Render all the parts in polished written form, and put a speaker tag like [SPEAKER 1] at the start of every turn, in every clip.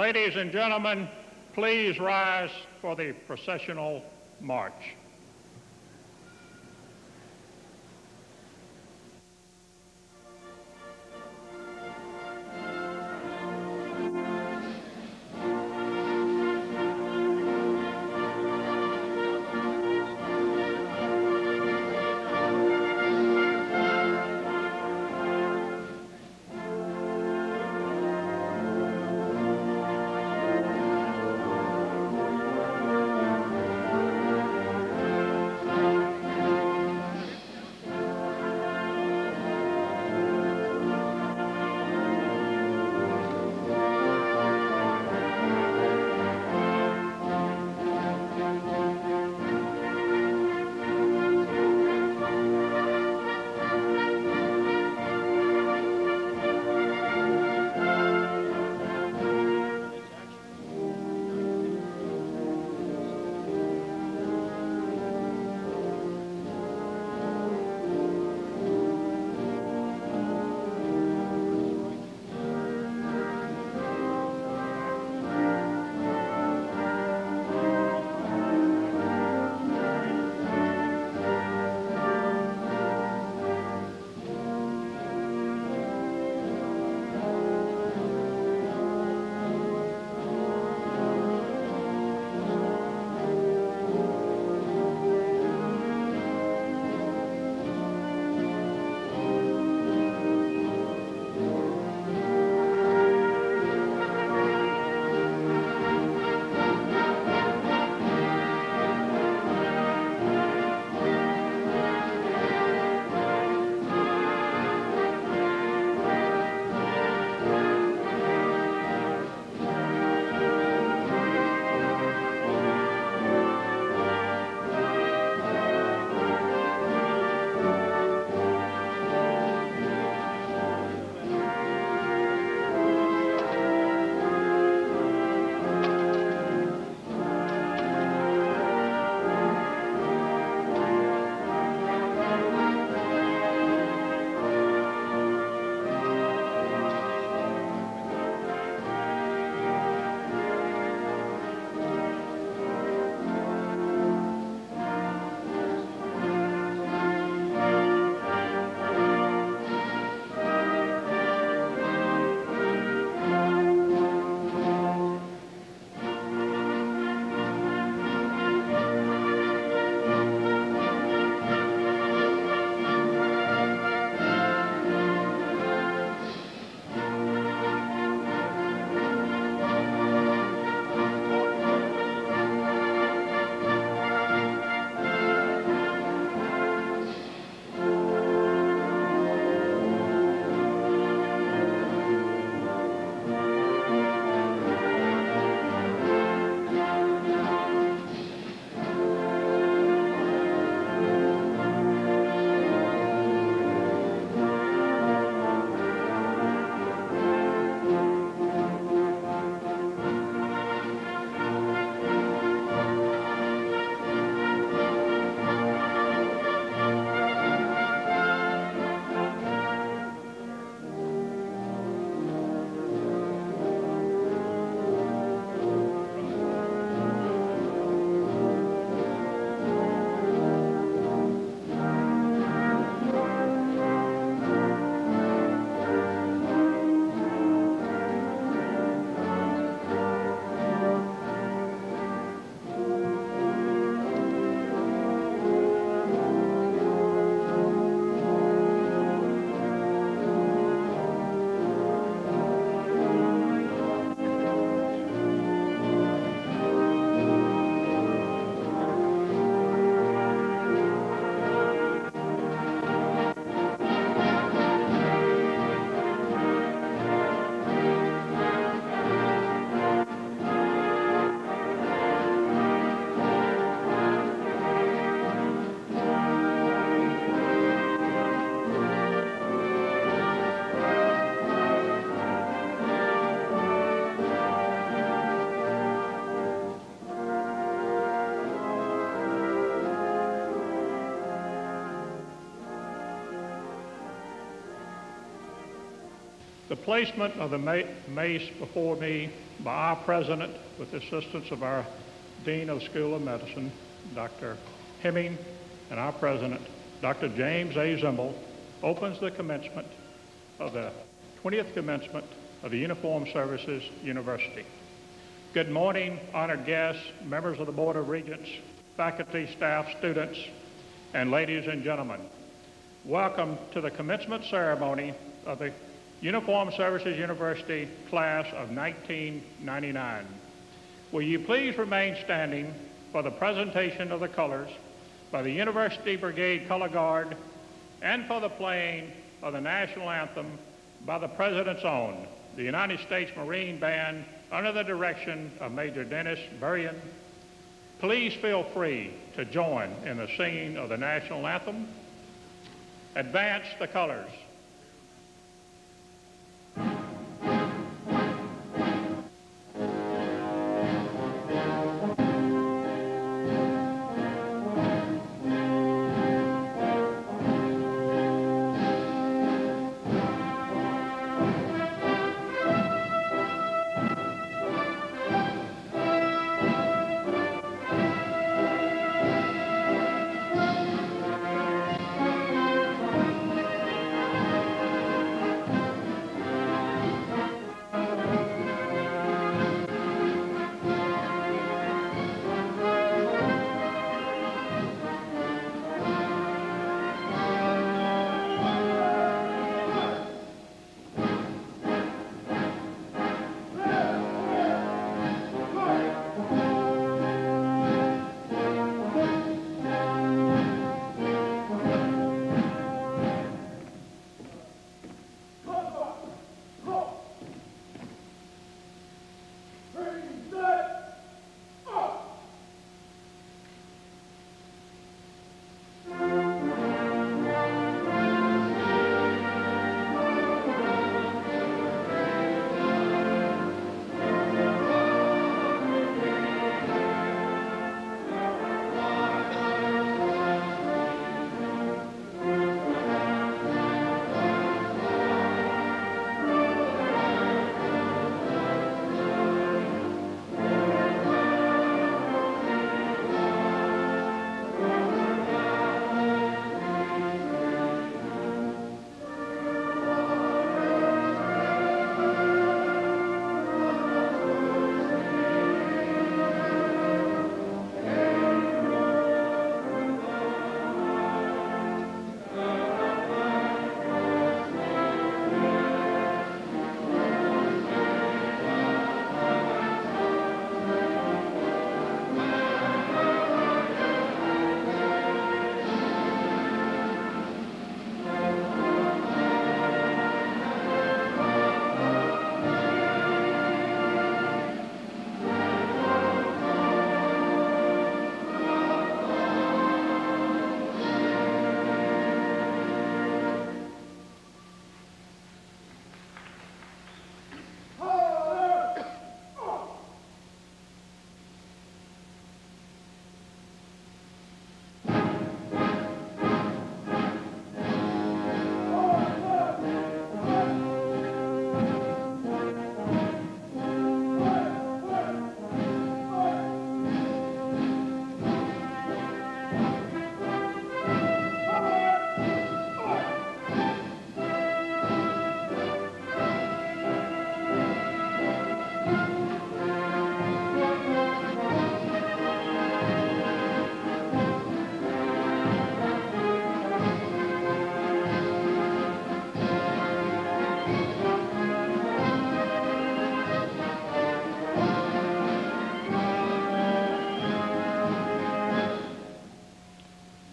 [SPEAKER 1] Ladies and gentlemen, please rise for the processional march. The placement of the mace before me by our president, with the assistance of our Dean of the School of Medicine, Dr. Hemming, and our president, Dr. James A. Zimbel, opens the commencement of the 20th commencement of the Uniformed Services University. Good morning, honored guests, members of the Board of Regents, faculty, staff, students, and ladies and gentlemen. Welcome to the commencement ceremony of the Uniformed Services University class of 1999. Will you please remain standing for the presentation of the colors by the University Brigade Color Guard and for the playing of the national anthem by the President's own, the United States Marine Band, under the direction of Major Dennis Berrien. Please feel free to join in the singing of the national anthem. Advance the colors.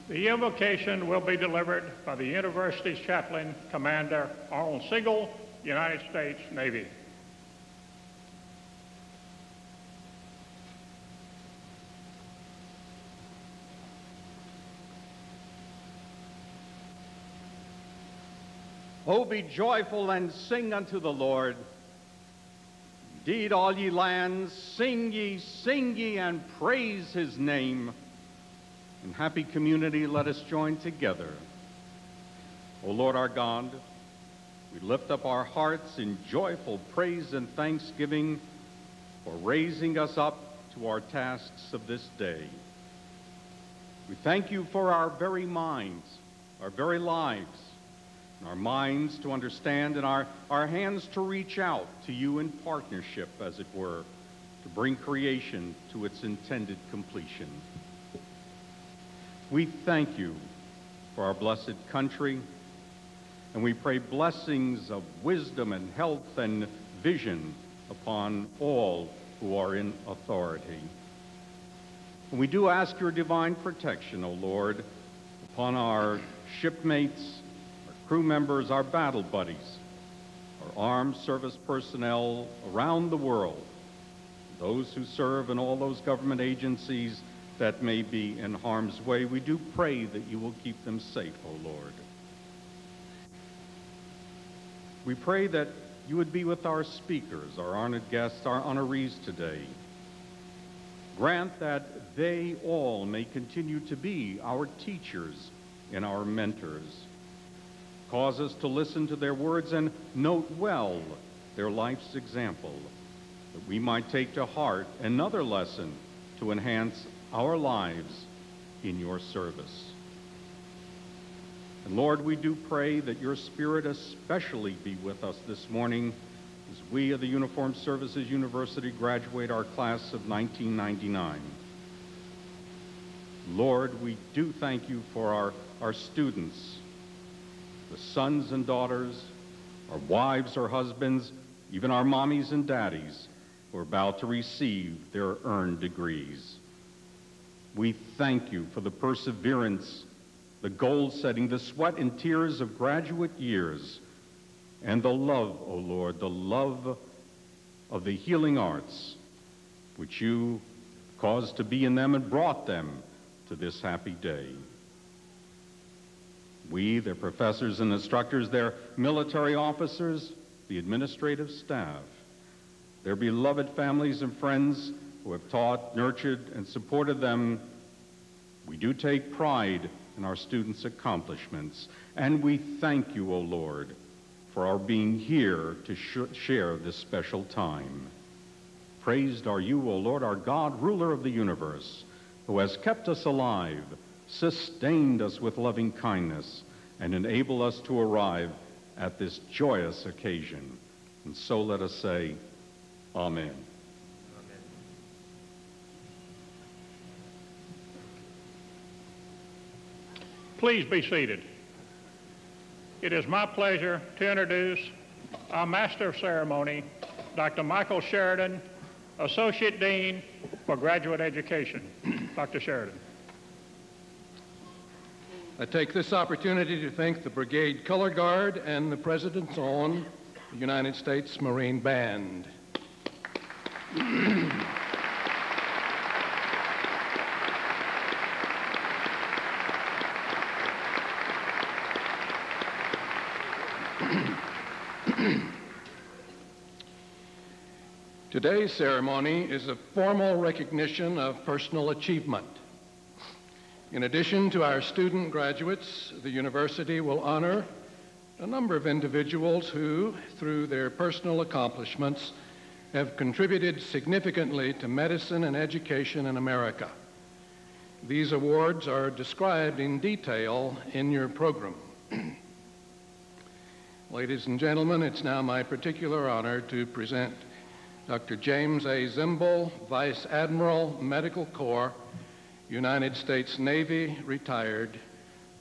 [SPEAKER 1] The invocation will be delivered by the university's chaplain, Commander Arnold Siegel, United States Navy.
[SPEAKER 2] Oh, be joyful and sing unto the Lord. Indeed, all ye lands, sing ye, and praise his name. In happy community, let us join together. O Lord our God, We lift up our hearts in joyful praise and thanksgiving for raising us up to our tasks of this day. We thank you for our very minds, our very lives, and our minds to understand and our hands to reach out to you in partnership, as it were, to bring creation to its intended completion. We thank you for our blessed country, and we pray blessings of wisdom and health and vision upon all who are in authority. And we do ask your divine protection, O Lord, upon our shipmates, our crew members, our battle buddies, our armed service personnel around the world, those who serve in all those government agencies that may be in harm's way. We do pray that you will keep them safe, O Lord. We pray that you would be with our speakers, our honored guests, our honorees today. Grant that they all may continue to be our teachers and our mentors. Cause us to listen to their words and note well their life's example, that we might take to heart another lesson to enhance our lives in your service. And Lord, we do pray that your Spirit especially be with us this morning as we of the Uniformed Services University graduate our class of 1999. Lord, we do thank you for our students, the sons and daughters, our wives or husbands, even our mommies and daddies who are about to receive their earned degrees. We thank you for the perseverance, the goal setting, the sweat and tears of graduate years, and the love, O Lord, the love of the healing arts, which you caused to be in them and brought them to this happy day. We, their professors and instructors, their military officers, the administrative staff, their beloved families and friends who have taught, nurtured, and supported them, we do take pride in our students' accomplishments, and we thank you, O Lord, for our being here to share this special time. Praised are you, O Lord, our God, ruler of the universe, who has kept us alive, sustained us with loving kindness, and enabled us to arrive at this joyous occasion. And so let us say, Amen.
[SPEAKER 1] Please be seated. It is my pleasure to introduce our Master of Ceremony, Dr. Michael Sheridan, Associate Dean for Graduate Education. Dr. Sheridan.
[SPEAKER 3] I take this opportunity to thank the Brigade Color Guard and the President's Own United States Marine Band. Today's ceremony is a formal recognition of personal achievement. In addition to our student graduates, the university will honor a number of individuals who, through their personal accomplishments, have contributed significantly to medicine and education in America. These awards are described in detail in your program. Ladies and gentlemen, it's now my particular honor to present Dr. James A. Zimble, Vice Admiral, Medical Corps, United States Navy, retired,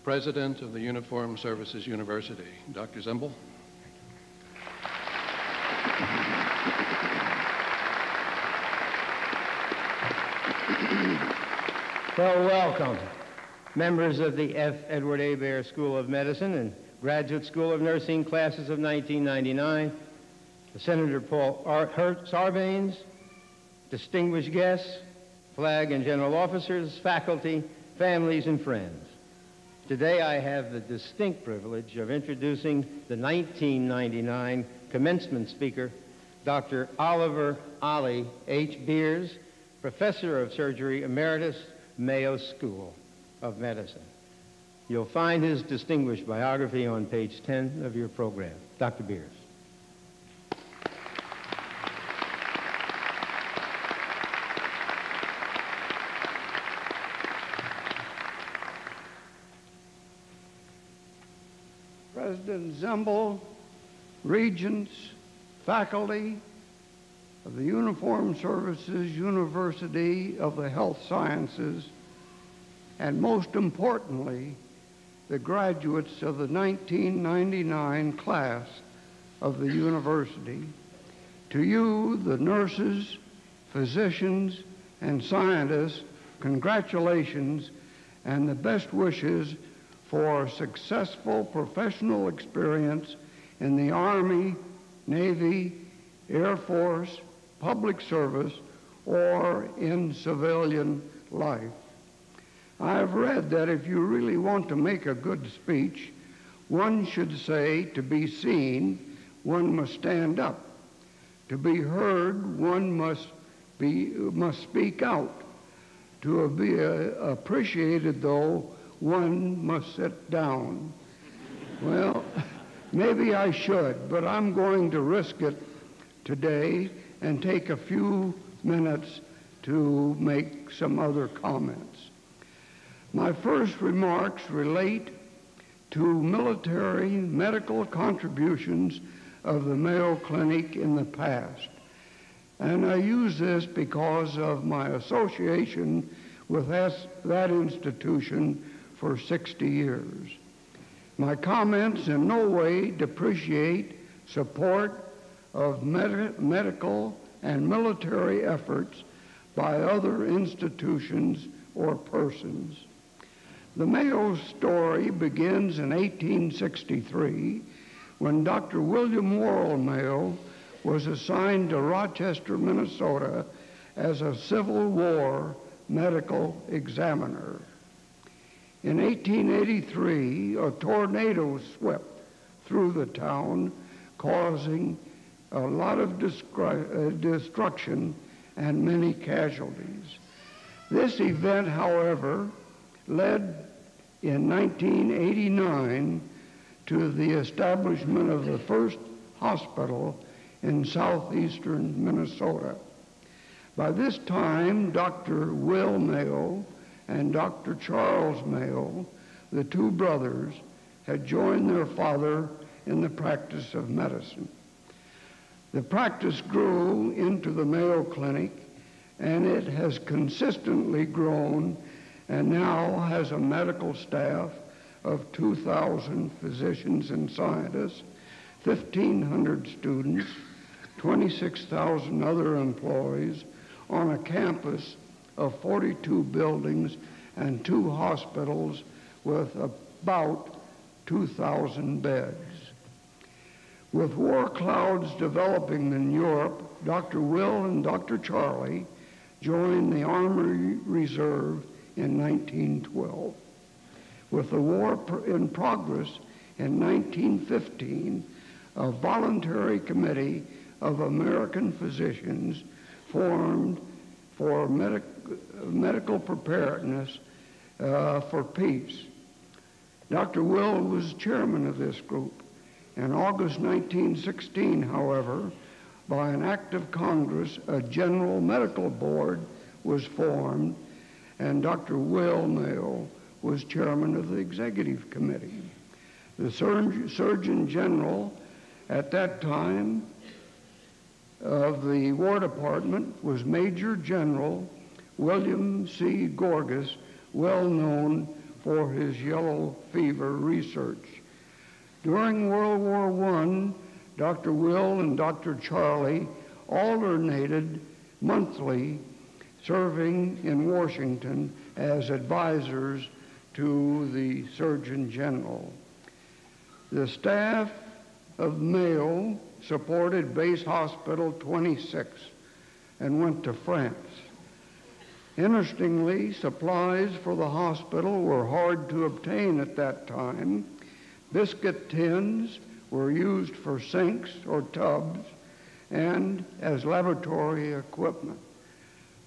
[SPEAKER 3] President of the Uniformed Services University. Dr. Zimble.
[SPEAKER 4] Well, welcome, members of the F. Edward A. Baer School of Medicine and Graduate School of Nursing classes of 1999, Senator Paul Sarbanes, distinguished guests, flag and general officers, faculty, families, and friends. Today I have the distinct privilege of introducing the 1999 commencement speaker, Dr. Oliver Ollie H. Beers, Professor of Surgery Emeritus, Mayo School of Medicine. You'll find his distinguished biography on page 10 of your program. Dr. Beers.
[SPEAKER 5] President Zembel, regents, faculty of the Uniformed Services University of the Health Sciences, and most importantly, the graduates of the 1999 class of the university. To you, the nurses, physicians, and scientists, congratulations and the best wishes for a successful professional experience in the Army, Navy, Air Force, public service, or in civilian life. I have read that if you really want to make a good speech, one should say, to be seen, one must stand up. To be heard, one must speak out. To be appreciated, though, one must sit down. Well, maybe I should, but I'm going to risk it today and take a few minutes to make some other comments. My first remarks relate to military medical contributions of the Mayo Clinic in the past. And I use this because of my association with that institution for 60 years. My comments in no way depreciate support of medical and military efforts by other institutions or persons. The Mayo story begins in 1863 when Dr. William Worrell Mayo was assigned to Rochester, Minnesota as a Civil War medical examiner. In 1883, a tornado swept through the town, causing a lot of destruction and many casualties. This event, however, led in 1989 to the establishment of the first hospital in southeastern Minnesota. By this time, Dr. Will Mayo and Dr. Charles Mayo, the two brothers, had joined their father in the practice of medicine. The practice grew into the Mayo Clinic, and it has consistently grown and now has a medical staff of 2,000 physicians and scientists, 1,500 students, 26,000 other employees on a campus of 42 buildings and 2 hospitals with about 2,000 beds. With war clouds developing in Europe, Dr. Will and Dr. Charlie joined the Army Reserve in 1912. With the war in progress in 1915, a voluntary committee of American physicians formed for medical preparedness for peace. Dr. Will was chairman of this group. In August 1916, however, by an act of Congress, a general medical board was formed, and Dr. Will Mayo was chairman of the executive committee. The Surgeon General at that time of the War Department was Major General William C. Gorgas, well known for his yellow fever research. During World War I, Dr. Will and Dr. Charlie alternated monthly, serving in Washington as advisors to the Surgeon General. The staff of Mayo supported Base Hospital 26 and went to France. Interestingly, supplies for the hospital were hard to obtain at that time. Biscuit tins were used for sinks or tubs and as laboratory equipment.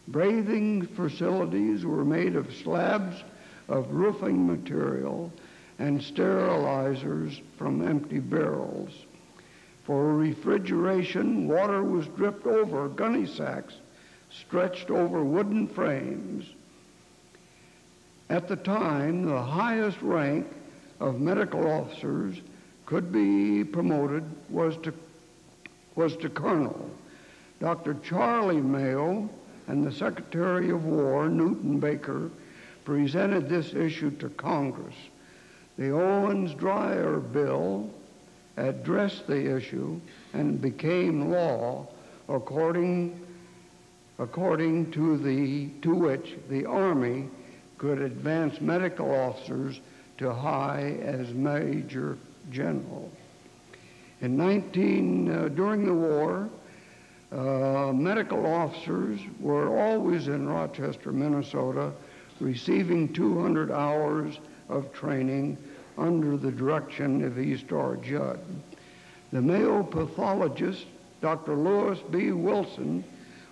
[SPEAKER 5] Bathing facilities were made of slabs of roofing material and sterilizers from empty barrels. For refrigeration, water was dripped over gunny sacks stretched over wooden frames. At the time, the highest rank of medical officers could be promoted was to colonel. Dr. Charlie Mayo and the Secretary of War, Newton Baker, presented this issue to Congress. The Owens-Dreier bill addressed the issue and became law according to which the Army could advance medical officers to high as Major General. During the war, medical officers were always in Rochester, Minnesota, receiving 200 hours of training under the direction of E. Starr Judd. The Mayo pathologist, Dr. Lewis B. Wilson,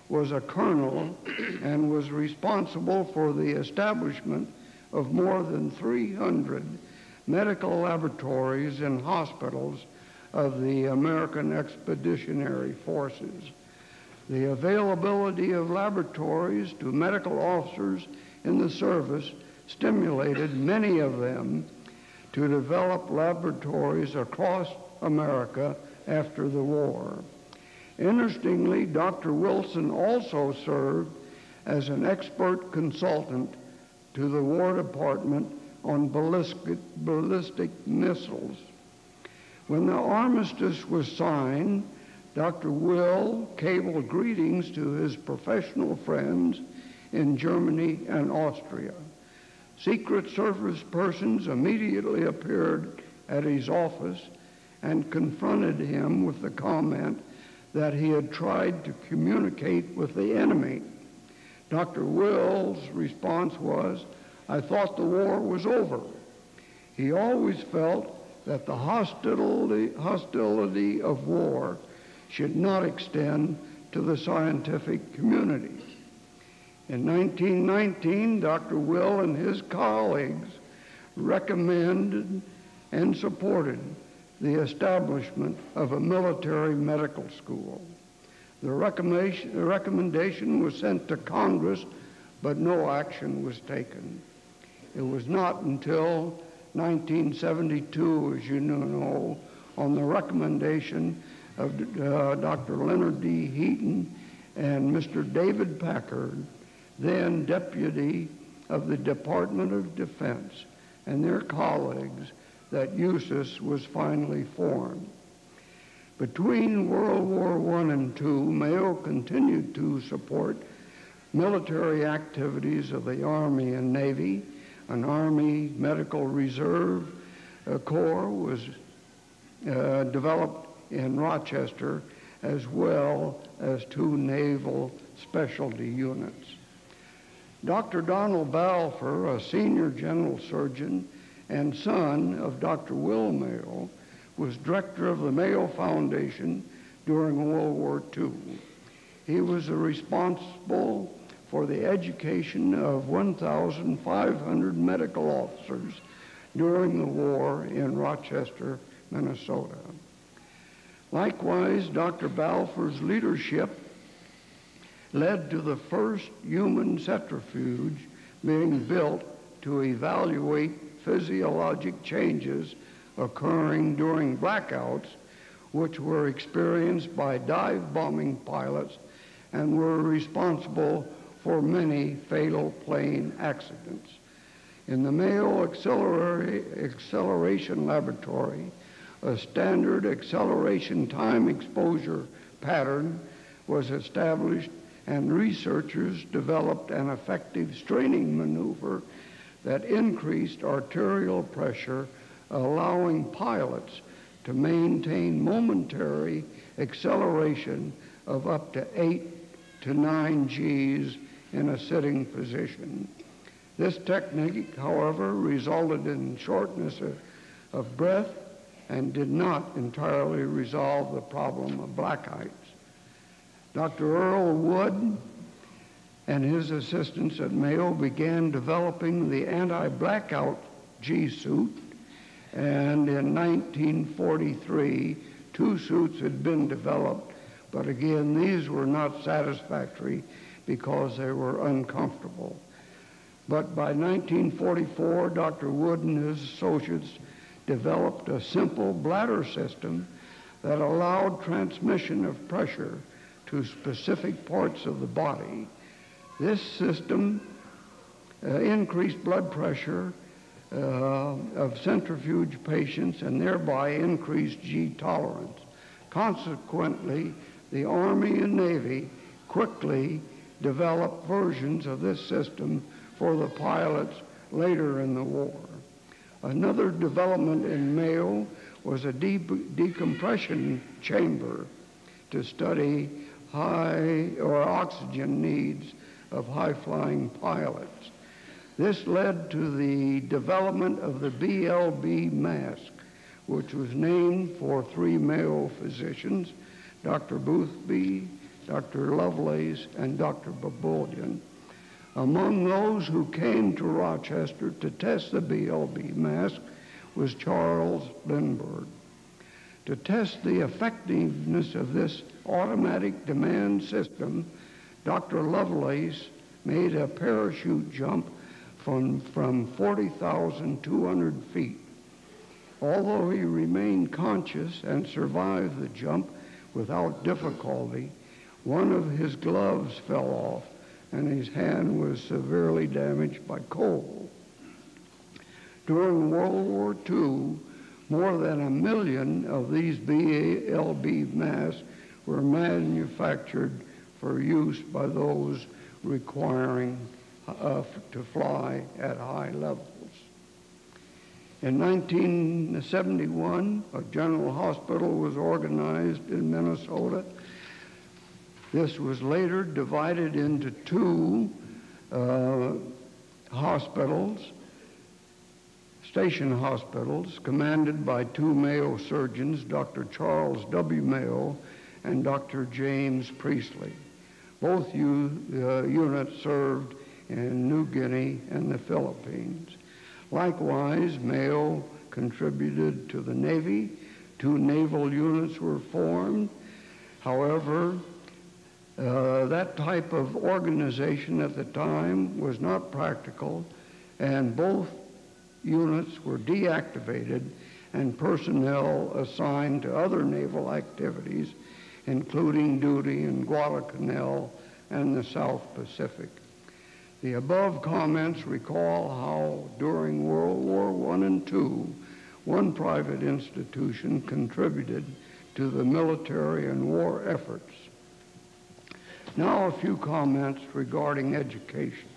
[SPEAKER 5] was a colonel and was responsible for the establishment of more than 300 medical laboratories and hospitals of the American Expeditionary Forces. The availability of laboratories to medical officers in the service stimulated many of them to develop laboratories across America after the war. Interestingly, Dr. Wilson also served as an expert consultant to the War Department on ballistic missiles. When the armistice was signed, Dr. Will cabled greetings to his professional friends in Germany and Austria. Secret Service persons immediately appeared at his office and confronted him with the comment that he had tried to communicate with the enemy. Dr. Will's response was, "I thought the war was over." He always felt that the hostility of war should not extend to the scientific community. In 1919, Dr. Will and his colleagues recommended and supported the establishment of a military medical school. The recommendation was sent to Congress, but no action was taken. It was not until 1972, as you know, on the recommendation of Dr. Leonard D. Heaton and Mr. David Packard, then Deputy of the Department of Defense, and their colleagues, that USUS was finally formed. Between World War I and II, Mayo continued to support military activities of the Army and Navy. An Army Medical Reserve Corps was developed in Rochester, as well as 2 naval specialty units. Dr. Donald Balfour, a senior general surgeon and son of Dr. Will Mayo, was director of the Mayo Foundation during World War II. He was responsible for the education of 1,500 medical officers during the war in Rochester, Minnesota. Likewise, Dr. Balfour's leadership led to the first human centrifuge being built to evaluate physiologic changes occurring during blackouts, which were experienced by dive bombing pilots and were responsible for many fatal plane accidents. In the Mayo Acceleration Laboratory, a standard acceleration time exposure pattern was established, and researchers developed an effective straining maneuver that increased arterial pressure, allowing pilots to maintain momentary acceleration of up to 8 to 9 Gs in a sitting position. This technique, however, resulted in shortness of breath and did not entirely resolve the problem of blackouts. Dr. Earl Wood and his assistants at Mayo began developing the anti-blackout G suit And in 1943, 2 suits had been developed, but again, these were not satisfactory because they were uncomfortable. But by 1944, Dr. Wood and his associates developed a simple bladder system that allowed transmission of pressure to specific parts of the body. This system increased blood pressure of centrifuge patients and thereby increased G tolerance. Consequently, the Army and Navy quickly developed versions of this system for the pilots later in the war. Another development in Mayo was a decompression chamber to study high or oxygen needs of high-flying pilots. This led to the development of the BLB mask, which was named for 3 Mayo physicians, Dr. Boothby, Dr. Lovelace, and Dr. Baboulian. Among those who came to Rochester to test the BLB mask was Charles Lindbergh. To test the effectiveness of this automatic demand system, Dr. Lovelace made a parachute jump from 40,200 feet. Although he remained conscious and survived the jump without difficulty, one of his gloves fell off and his hand was severely damaged by coal. During World War II, more than 1 million of these BLB masks were manufactured for use by those requiring to fly at high levels. In 1971, a general hospital was organized in Minnesota. This was later divided into 2 hospitals, station hospitals, commanded by 2 Mayo surgeons, Dr. Charles W. Mayo and Dr. James Priestley. Both units served in New Guinea and the Philippines. Likewise, Mayo contributed to the Navy. 2 naval units were formed. However, that type of organization at the time was not practical, and both units were deactivated and personnel assigned to other naval activities, including duty in Guadalcanal and the South Pacific. The above comments recall how during World War I and II, 1 private institution contributed to the military and war efforts. Now a few comments regarding education.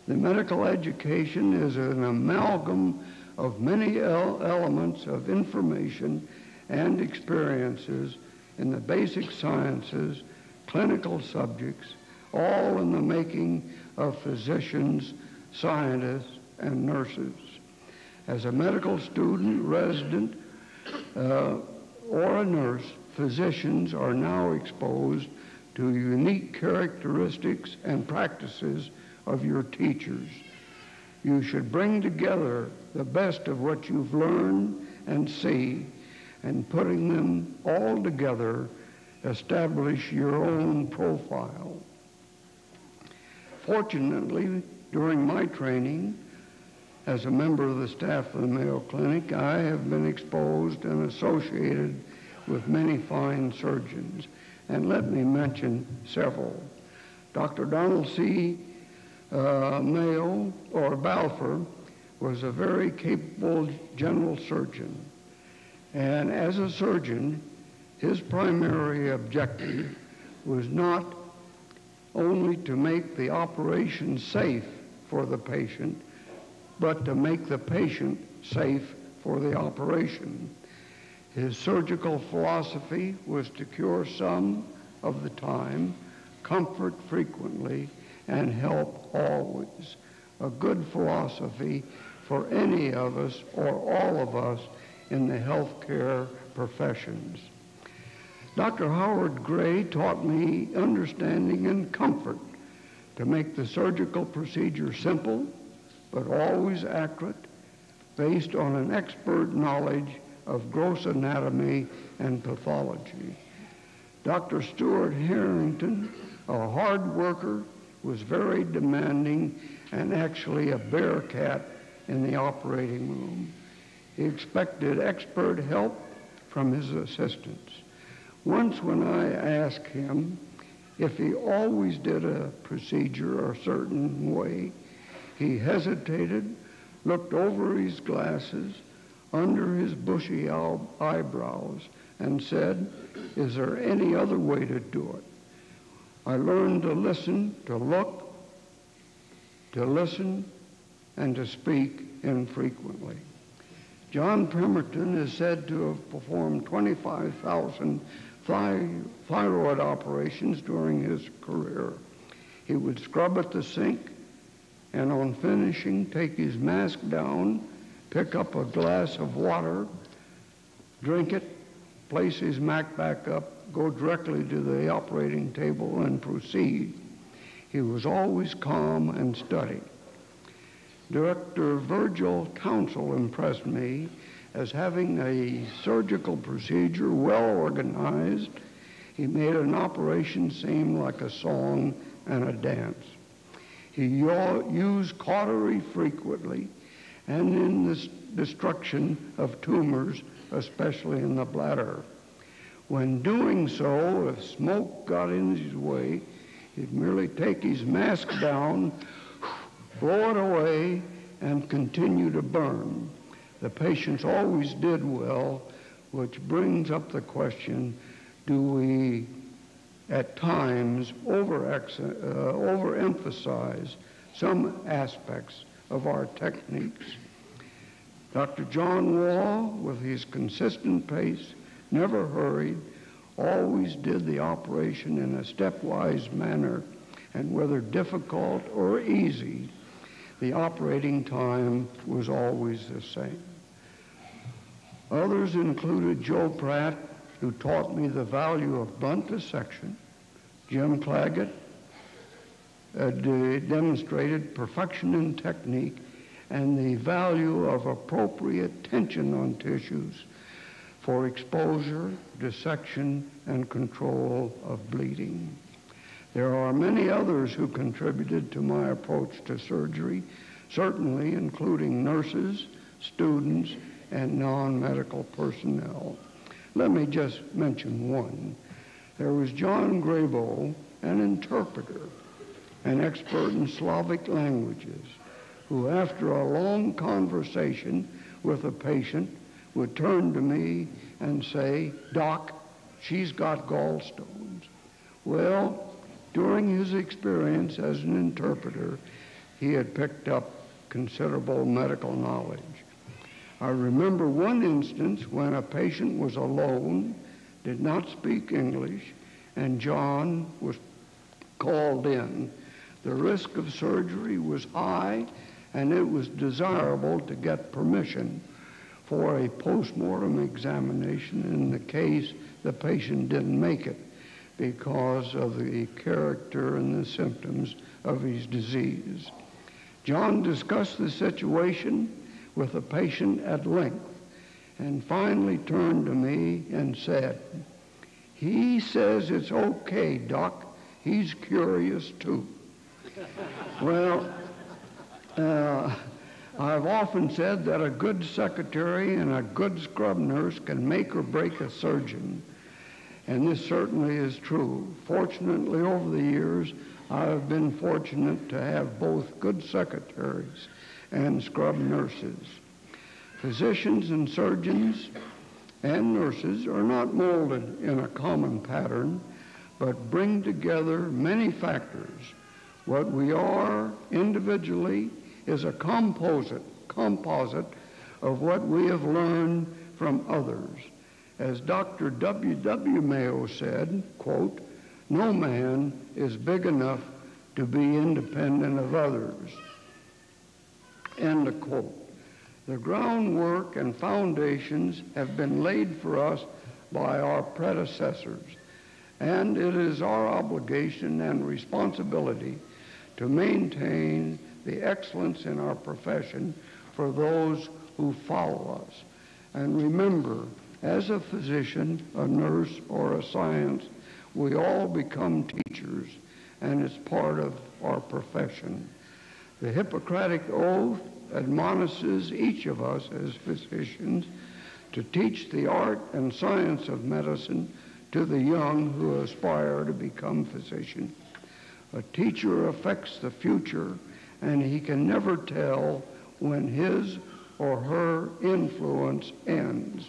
[SPEAKER 5] The medical education is an amalgam of many elements of information and experiences in the basic sciences, clinical subjects, all in the making of physicians, scientists, and nurses. As a medical student, resident, or a nurse, physicians are now exposed to unique characteristics and practices of your teachers. You should bring together the best of what you've learned and see, and putting them all together, establish your own profile. Fortunately, during my training as a member of the staff of the Mayo Clinic, I have been exposed and associated with many fine surgeons. And let me mention several. Dr. Donald C. Mayo, or Balfour, was a very capable general surgeon. And as a surgeon, his primary objective was not only to make the operation safe for the patient, but to make the patient safe for the operation. His surgical philosophy was to cure some of the time, comfort frequently, and help always. A good philosophy for any of us or all of us in the healthcare professions. Dr. Howard Gray taught me understanding and comfort to make the surgical procedure simple, but always accurate, based on an expert knowledge of gross anatomy and pathology. Dr. Stuart Harrington, a hard worker, was very demanding and actually a bear cat in the operating room. He expected expert help from his assistants. Once when I asked him if he always did a procedure a certain way, he hesitated, looked over his glasses, under his bushy eyebrows, and said, "Is there any other way to do it?" I learned to listen, to look, to listen, and to speak infrequently. John Pemberton is said to have performed 25,000 thyroid operations during his career. He would scrub at the sink, and on finishing, take his mask down, pick up a glass of water, drink it, place his Mac back up, go directly to the operating table, and proceed. He was always calm and steady. Director Virgil Council impressed me as having a surgical procedure well organized. He made an operation seem like a song and a dance. He used cautery frequently and in the destruction of tumors, especially in the bladder. When doing so, if smoke got in his way, he'd merely take his mask down, blow it away, and continue to burn. The patients always did well, which brings up the question, do we at times overemphasize some aspects of our techniques? Dr. John Wall, with his consistent pace, never hurried, always did the operation in a stepwise manner, and whether difficult or easy, the operating time was always the same. Others included Joe Pratt, who taught me the value of blunt dissection. Jim Claggett demonstrated perfection in technique and the value of appropriate tension on tissues for exposure, dissection, and control of bleeding. There are many others who contributed to my approach to surgery, certainly including nurses, students, and non-medical personnel. Let me just mention one. There was John Grabo, an interpreter, an expert in Slavic languages, who after a long conversation with a patient would turn to me and say, "Doc, she's got gallstones." Well, during his experience as an interpreter, he had picked up considerable medical knowledge. I remember one instance when a patient was alone, did not speak English, and John was called in. The risk of surgery was high, and it was desirable to get permission for a post-mortem examination in the case the patient didn't make it because of the character and the symptoms of his disease. John discussed the situation with the patient at length and finally turned to me and said, "He says it's okay, Doc. He's curious too." Well, I've often said that a good secretary and a good scrub nurse can make or break a surgeon, and this certainly is true. Fortunately, over the years, I have been fortunate to have both good secretaries and scrub nurses. Physicians and surgeons and nurses are not molded in a common pattern, but bring together many factors. What we are individually is a composite of what we have learned from others. As Dr. W.W. Mayo said, quote, "No man is big enough to be independent of others," end of quote. The groundwork and foundations have been laid for us by our predecessors, and it is our obligation and responsibility to maintain the excellence in our profession for those who follow us. And remember, as a physician, a nurse, or a science, we all become teachers, and it's part of our profession. The Hippocratic Oath admonishes each of us as physicians to teach the art and science of medicine to the young who aspire to become physicians. A teacher affects the future, and he can never tell when his or her influence ends.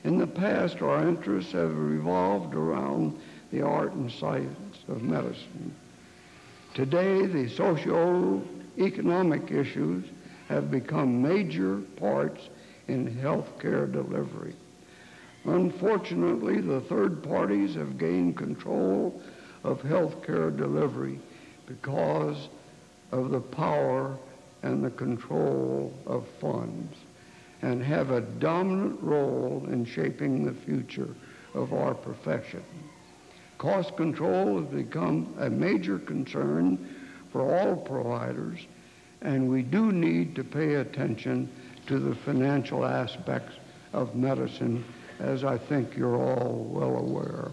[SPEAKER 5] In the past, our interests have revolved around the art and science of medicine. Today, the socio-economic issues have become major parts in healthcare delivery. Unfortunately, the third parties have gained control of healthcare delivery because of the power and the control of funds, and have a dominant role in shaping the future of our profession. Cost control has become a major concern for all providers, and we do need to pay attention to the financial aspects of medicine, as I think you're all well aware.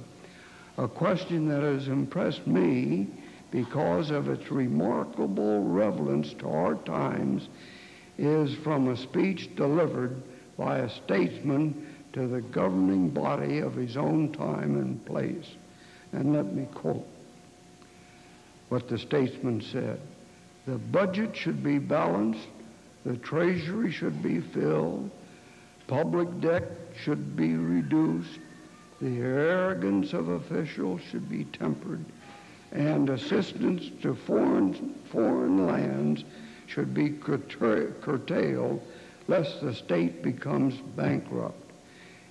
[SPEAKER 5] A question that has impressed me because of its remarkable relevance to our times is from a speech delivered by a statesman to the governing body of his own time and place. And let me quote what the statesman said. "The budget should be balanced, the treasury should be filled, public debt should be reduced, the arrogance of officials should be tempered, and assistance to foreign lands should be curtailed, lest the state becomes bankrupt.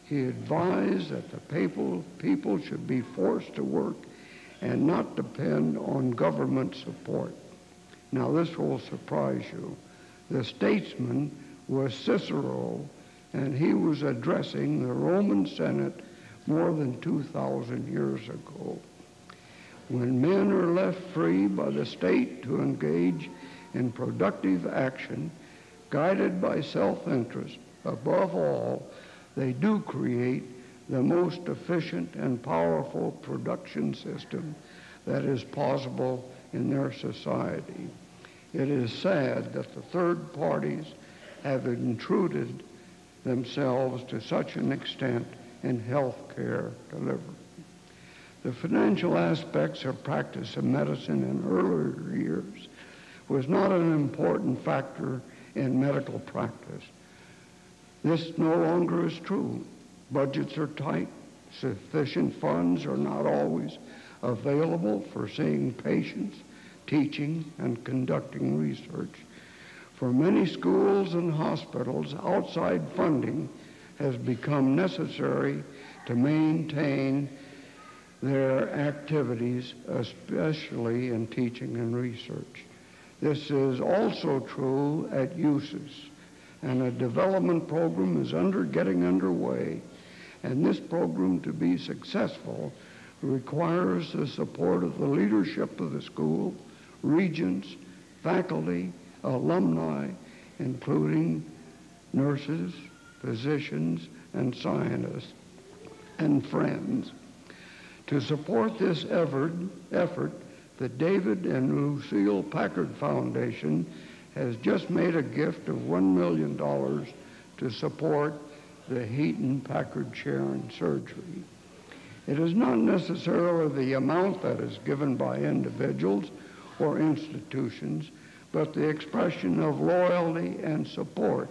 [SPEAKER 5] He advised that the people should be forced to work and not depend on government support." Now this will surprise you. The statesman was Cicero, and he was addressing the Roman Senate more than 2,000 years ago. When men are left free by the state to engage in productive action, guided by self-interest, above all, they do create the most efficient and powerful production system that is possible in their society. It is sad that the third parties have intruded themselves to such an extent in health care delivery. The financial aspects of practice of medicine in earlier years was not an important factor in medical practice. This no longer is true. Budgets are tight. Sufficient funds are not always available for seeing patients, teaching, and conducting research. For many schools and hospitals, outside funding has become necessary to maintain their activities, especially in teaching and research. This is also true at USUS, and a development program is getting underway, and this program, to be successful, requires the support of the leadership of the school, regents, faculty, alumni, including nurses, physicians, and scientists, and friends. To support this effort, the David and Lucille Packard Foundation has just made a gift of $1 million to support the Heaton Packard Chair in Surgery. It is not necessarily the amount that is given by individuals or institutions, but the expression of loyalty and support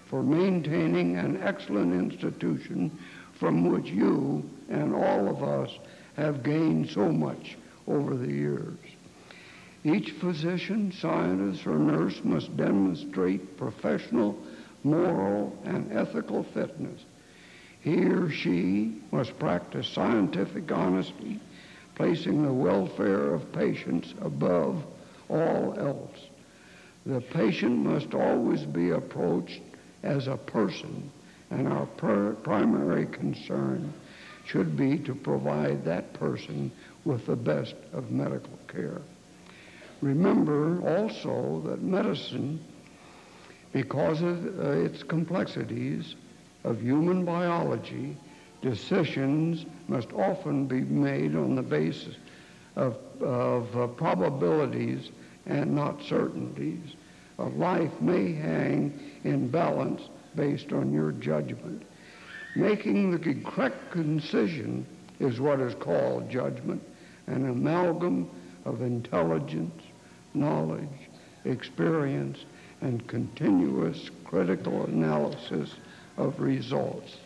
[SPEAKER 5] for maintaining an excellent institution from which you and all of us have gained so much over the years. Each physician, scientist, or nurse must demonstrate professional, moral, and ethical fitness. He or she must practice scientific honesty, placing the welfare of patients above all else. The patient must always be approached as a person, and our primary concern should be to provide that person with the best of medical care. Remember also that medicine Because of its complexities of human biology, decisions must often be made on the basis of probabilities and not certainties. A life may hang in balance based on your judgment. Making the correct decision is what is called judgment, an amalgam of intelligence, knowledge, experience, and continuous critical analysis of results.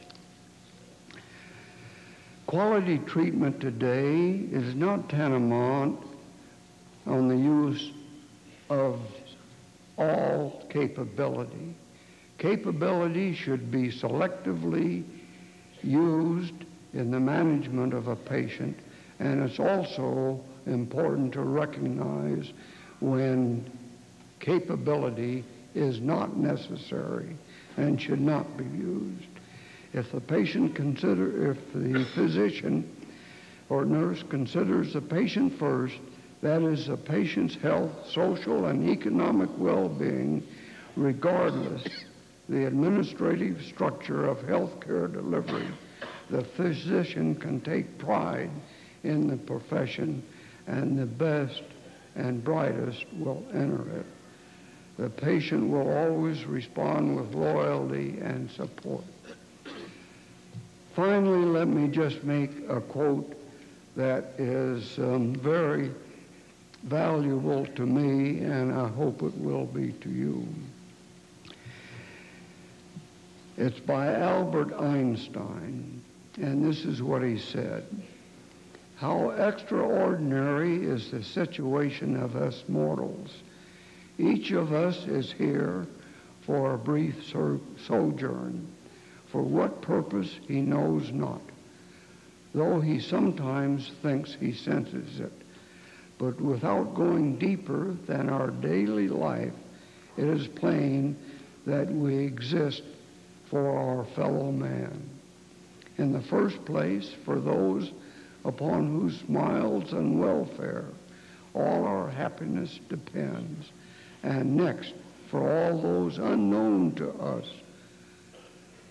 [SPEAKER 5] Quality treatment today is not tantamount on the use of all capability. Capability should be selectively used in the management of a patient, and it's also important to recognize when capability is not necessary and should not be used. If the physician or nurse considers the patient first, that is the patient's health, social, and economic well-being, regardless the administrative structure of healthcare delivery, the physician can take pride in the profession, and the best and brightest will enter it. The patient will always respond with loyalty and support. Finally, let me just make a quote that is very valuable to me, and I hope it will be to you. It's by Albert Einstein, and this is what he said: "How extraordinary is the situation of us mortals. Each of us is here for a brief sojourn. For what purpose he knows not, though he sometimes thinks he senses it. But without going deeper than our daily life, it is plain that we exist for our fellow man. In the first place, for those upon whose smiles and welfare all our happiness depends, and next, for all those unknown to us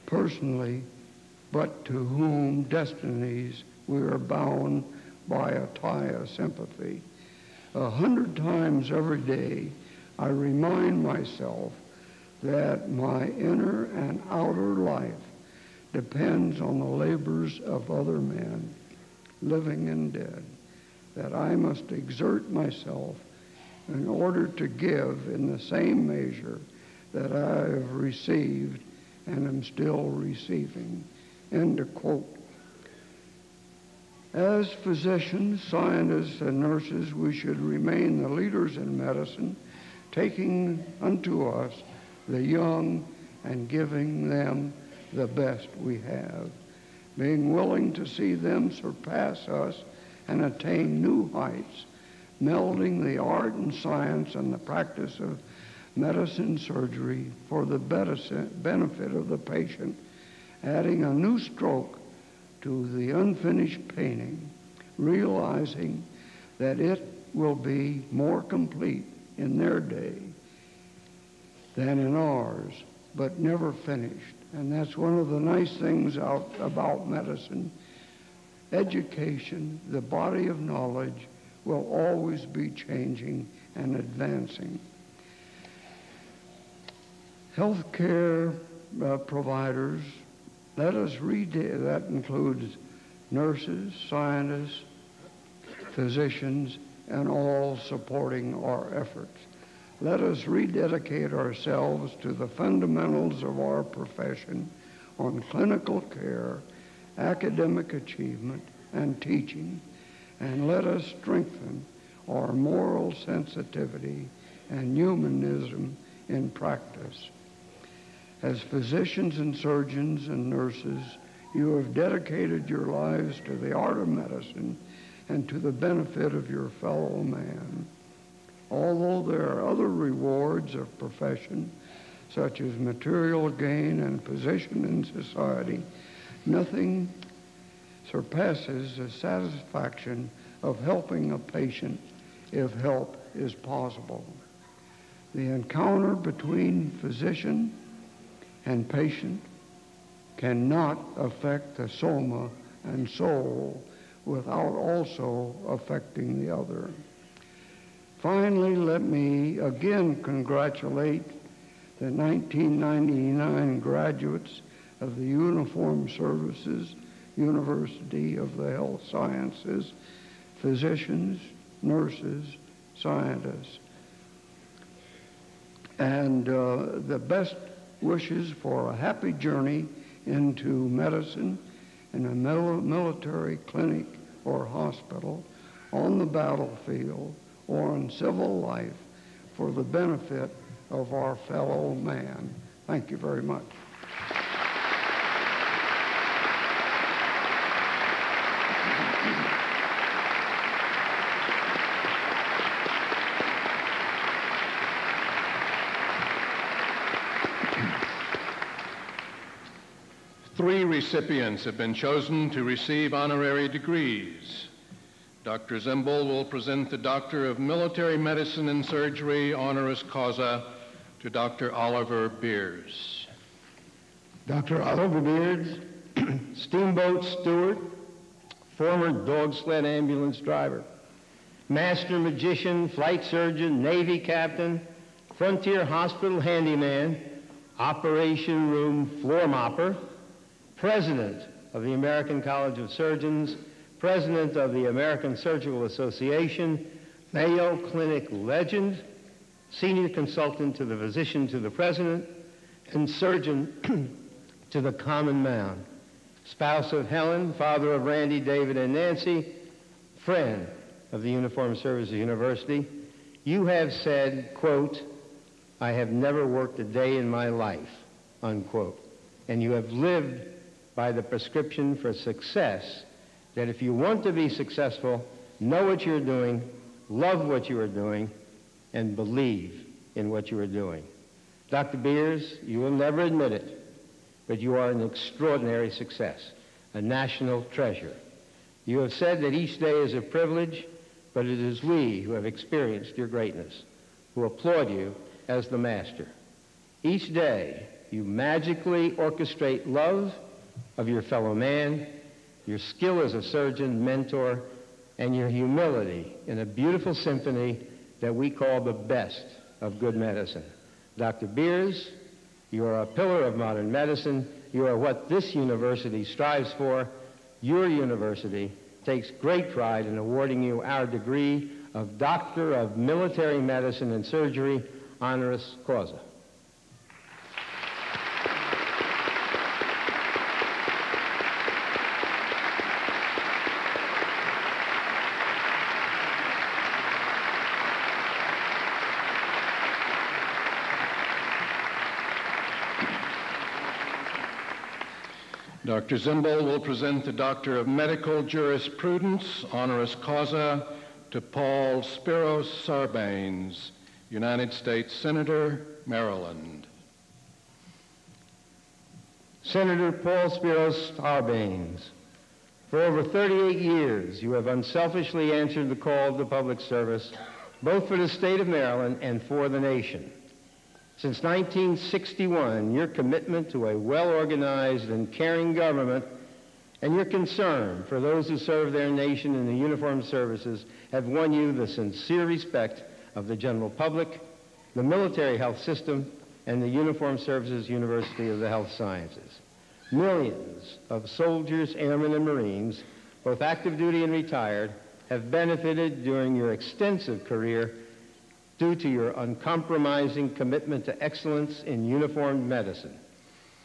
[SPEAKER 5] personally, but to whom destinies we are bound by a tie of sympathy. 100 times every day, I remind myself that my inner and outer life depends on the labors of other men, living and dead, that I must exert myself in order to give in the same measure that I have received and am still receiving." End of quote. As physicians, scientists, and nurses, we should remain the leaders in medicine, taking unto us the young and giving them the best we have, being willing to see them surpass us and attain new heights, melding the art and science and the practice of medicine surgery for the benefit of the patient, adding a new stroke to the unfinished painting, realizing that it will be more complete in their day than in ours, but never finished. And that's one of the nice things about medicine. Education, the body of knowledge, will always be changing and advancing. Healthcare providers, let us that includes nurses, scientists, physicians, and all supporting our efforts. Let us rededicate ourselves to the fundamentals of our profession on clinical care, academic achievement, and teaching, and let us strengthen our moral sensitivity and humanism in practice. As physicians and surgeons and nurses, you have dedicated your lives to the art of medicine and to the benefit of your fellow man. Although there are other rewards of profession, such as material gain and position in society, nothing surpasses the satisfaction of helping a patient if help is possible. The encounter between physician and patient cannot affect the soma and soul without also affecting the other. Finally, let me again congratulate the 1999 graduates of the Uniformed Services University of the Health Sciences, physicians, nurses, scientists, and the best wishes for a happy journey into medicine in a military clinic or hospital, on the battlefield, or in civil life for the benefit of our fellow man. Thank you very much.
[SPEAKER 3] Three recipients have been chosen to receive honorary degrees. Dr. Zimbel will present the Doctor of Military Medicine and Surgery honoris causa to Dr. Oliver Beers.
[SPEAKER 4] Dr. Oliver Beers, steamboat steward, former dog sled ambulance driver, master magician, flight surgeon, Navy captain, frontier hospital handyman, operation room floor mopper, president of the American College of Surgeons, president of the American Surgical Association, Mayo Clinic legend, senior consultant to the physician to the president, and surgeon to the common man, spouse of Helen, father of Randy, David, and Nancy, friend of the Uniformed Services University. You have said, quote, "I have never worked a day in my life," unquote. And you have lived by the prescription for success, that if you want to be successful, know what you're doing, love what you are doing, and believe in what you are doing. Dr. Beers, you will never admit it, but you are an extraordinary success, a national treasure. You have said that each day is a privilege, but it is we who have experienced your greatness, who applaud you as the master. Each day, you magically orchestrate love of your fellow man, your skill as a surgeon, mentor, and your humility in a beautiful symphony that we call the best of good medicine. Dr. Beers, you are a pillar of modern medicine. You are what this university strives for. Your university takes great pride in awarding you our degree of Doctor of Military Medicine and Surgery, honoris causa.
[SPEAKER 3] Dr. Zimbel will present the Doctor of Medical Jurisprudence, honoris causa, to Paul Spiros Sarbanes, United States Senator, Maryland.
[SPEAKER 4] Senator Paul Spiros Sarbanes, for over 38 years, you have unselfishly answered the call to public service, both for the state of Maryland and for the nation. Since 1961, your commitment to a well-organized and caring government and your concern for those who serve their nation in the uniformed services have won you the sincere respect of the general public, the military health system, and the Uniformed Services University of the Health Sciences. Millions of soldiers, airmen, and Marines, both active duty and retired, have benefited during your extensive career due to your uncompromising commitment to excellence in uniformed medicine.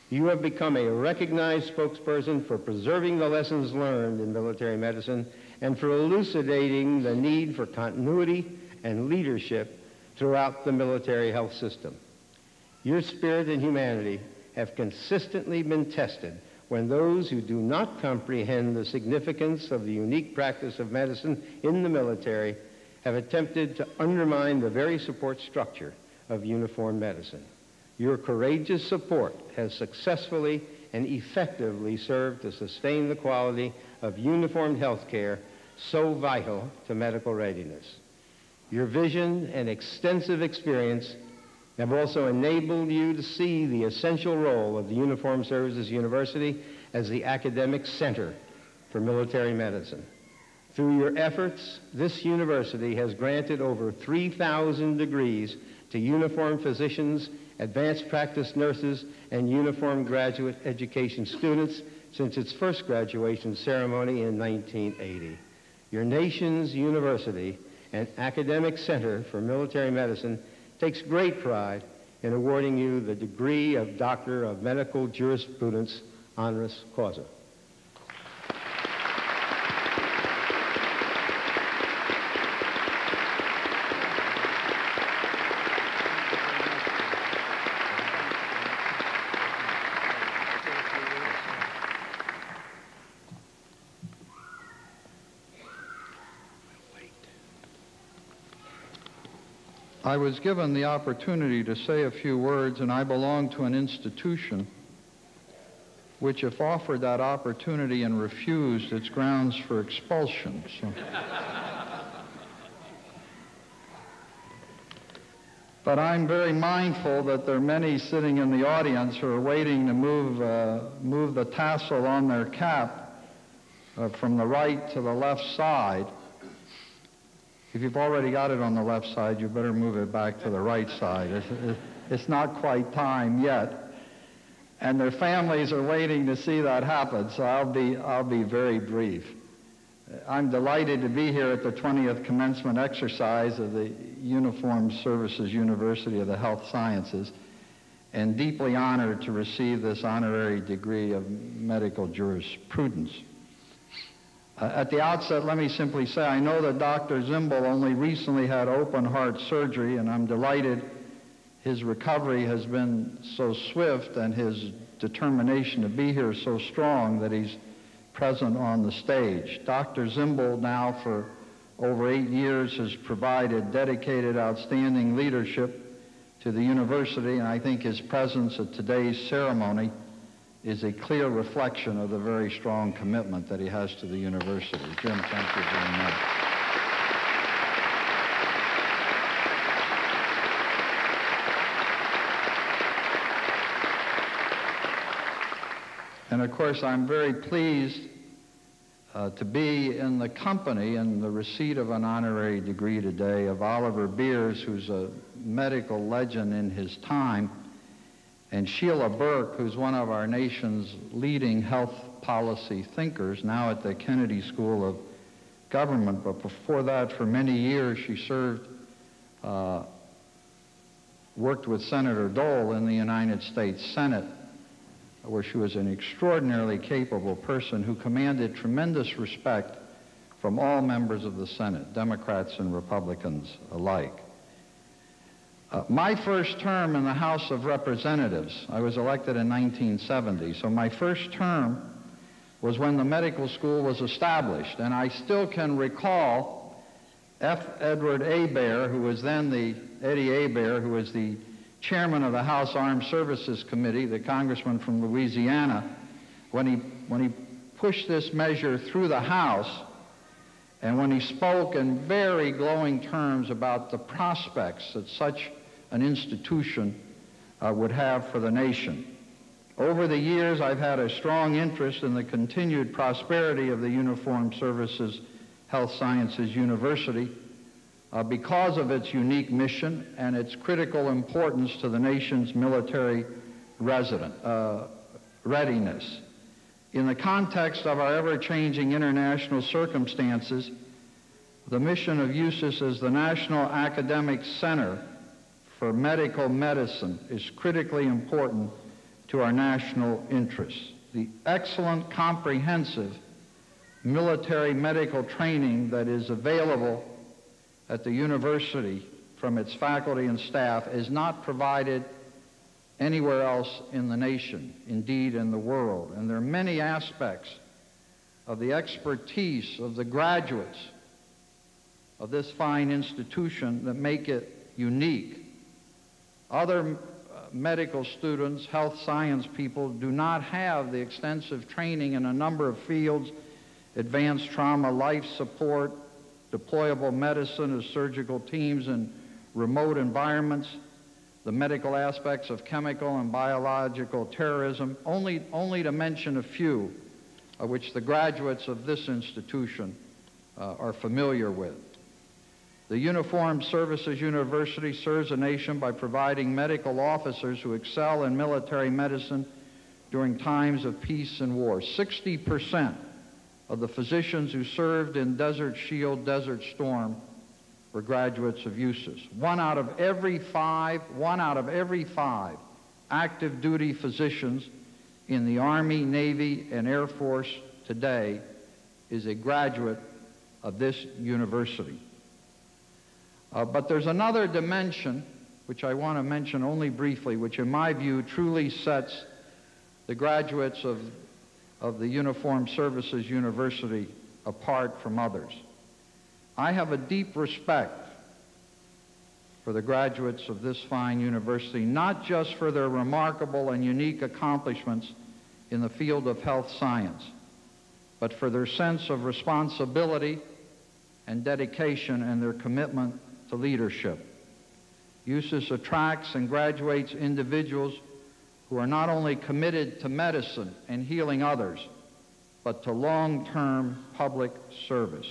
[SPEAKER 4] You have become a recognized spokesperson for preserving the lessons learned in military medicine and for elucidating the need for continuity and leadership throughout the military health system. Your spirit and humanity have consistently been tested when those who do not comprehend the significance of the unique practice of medicine in the military have attempted to undermine the very support structure of uniformed medicine. Your courageous support has successfully and effectively served to sustain the quality of uniformed health care so vital to medical readiness. Your vision and extensive experience have also enabled you to see the essential role of the Uniformed Services University as the academic center for military medicine. Through your efforts, this university has granted over 3,000 degrees to uniformed physicians, advanced practice nurses, and uniformed graduate education students since its first graduation ceremony in 1980. Your nation's university and academic center for military medicine takes great pride in awarding you the degree of Doctor of Medical Jurisprudence honoris causa.
[SPEAKER 6] I was given the opportunity to say a few words, and I belong to an institution which, if offered that opportunity and refused, it's grounds for expulsion. So. But I'm very mindful that there are many sitting in the audience who are waiting to move the tassel on their cap from the right to the left side. If you've already got it on the left side, you better move it back to the right side. It's not quite time yet. And their families are waiting to see that happen, so I'll be very brief. I'm delighted to be here at the 20th commencement exercise of the Uniformed Services University of the Health Sciences, and deeply honored to receive this honorary degree of medical jurisprudence. At the outset, let me simply say I know that Dr. Zimble only recently had open heart surgery, and I'm delighted his recovery has been so swift and his determination to be here so strong that he's present on the stage. Dr. Zimble now for over 8 years has provided dedicated, outstanding leadership to the university, and I think his presence at today's ceremony is a clear reflection of the very strong commitment that he has to the university. Jim, thank you very much. And of course, I'm very pleased to be in the company and the receipt of an honorary degree today of Oliver Beers, who's a medical legend in his time, and Sheila Burke, who's one of our nation's leading health policy thinkers, now at the Kennedy School of Government. But before that, for many years, she worked with Senator Dole in the United States Senate, where she was an extraordinarily capable person who commanded tremendous respect from all members of the Senate, Democrats and Republicans alike. My first term in the House of Representatives, I was elected in 1970, so my first term was when the medical school was established, and I still can recall F. Edward Hebert, who was then Eddie Hebert, who was the chairman of the House Armed Services Committee, the congressman from Louisiana, when he pushed this measure through the House, and when he spoke in very glowing terms about the prospects that such an institution would have for the nation. Over the years, I've had a strong interest in the continued prosperity of the Uniformed Services Health Sciences University because of its unique mission and its critical importance to the nation's military readiness. In the context of our ever-changing international circumstances, the mission of USUS as the National Academic Center for Medical Medicine is critically important to our national interests. The excellent, comprehensive military medical training that is available at the university from its faculty and staff is not provided anywhere else in the nation, indeed in the world. And there are many aspects of the expertise of the graduates of this fine institution that make it unique. Other medical students, health science people, do not have the extensive training in a number of fields: advanced trauma, life support, deployable medicine as surgical teams in remote environments, the medical aspects of chemical and biological terrorism, only to mention a few which the graduates of this institution are familiar with. The Uniformed Services University serves a nation by providing medical officers who excel in military medicine during times of peace and war. 60% of the physicians who served in Desert Shield, Desert Storm were graduates of USUS. One out of every five active duty physicians in the Army, Navy, and Air Force today is a graduate of this university. But there's another dimension, which I want to mention only briefly, which in my view truly sets the graduates of the Uniformed Services University apart from others. I have a deep respect for the graduates of this fine university, not just for their remarkable and unique accomplishments in the field of health science, but for their sense of responsibility and dedication and their commitment to leadership. USUS attracts and graduates individuals who are not only committed to medicine and healing others, but to long-term public service.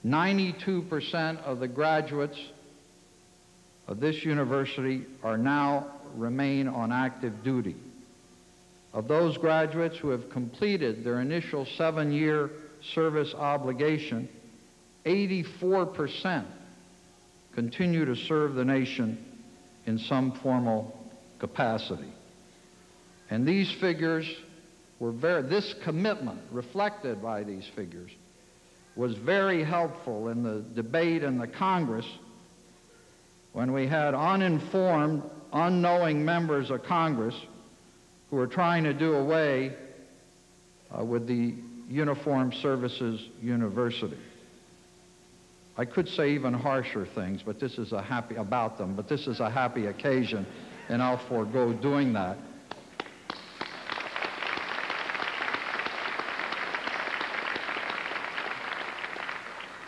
[SPEAKER 6] 92% of the graduates of this university remain on active duty. Of those graduates who have completed their initial 7-year service obligation, 84% continue to serve the nation in some formal capacity. And these figures were this commitment reflected by these figures was very helpful in the debate in the Congress when we had uninformed, unknowing members of Congress who were trying to do away with the Uniformed Services University. I could say even harsher things, but this is a happy occasion, and I'll forego doing that.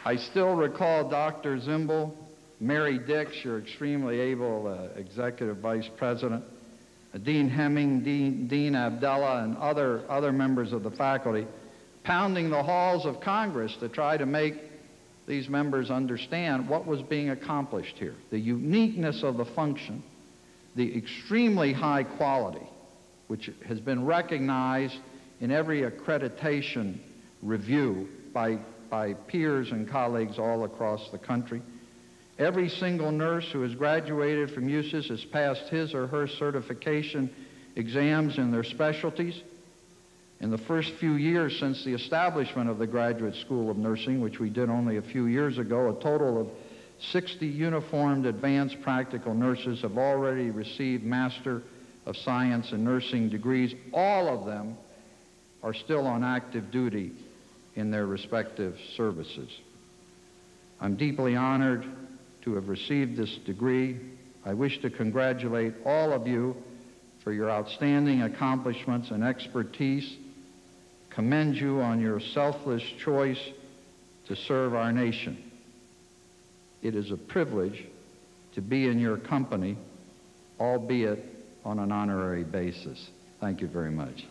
[SPEAKER 6] I still recall Dr. Zimble, Mary Dix, your extremely able executive vice president, Dean Hemming, Dean Abdallah, and other members of the faculty pounding the halls of Congress to try to make these members understand what was being accomplished here, the uniqueness of the function, the extremely high quality, which has been recognized in every accreditation review by peers and colleagues all across the country. Every single nurse who has graduated from USUS has passed his or her certification exams in their specialties. In the first few years since the establishment of the Graduate School of Nursing, which we did only a few years ago, a total of 60 uniformed advanced practical nurses have already received Master of Science in Nursing degrees. All of them are still on active duty in their respective services. I'm deeply honored to have received this degree. I wish to congratulate all of you for your outstanding accomplishments and expertise, commend you on your selfless choice to serve our nation. It is a privilege to be in your company, albeit on an honorary basis. Thank you very much.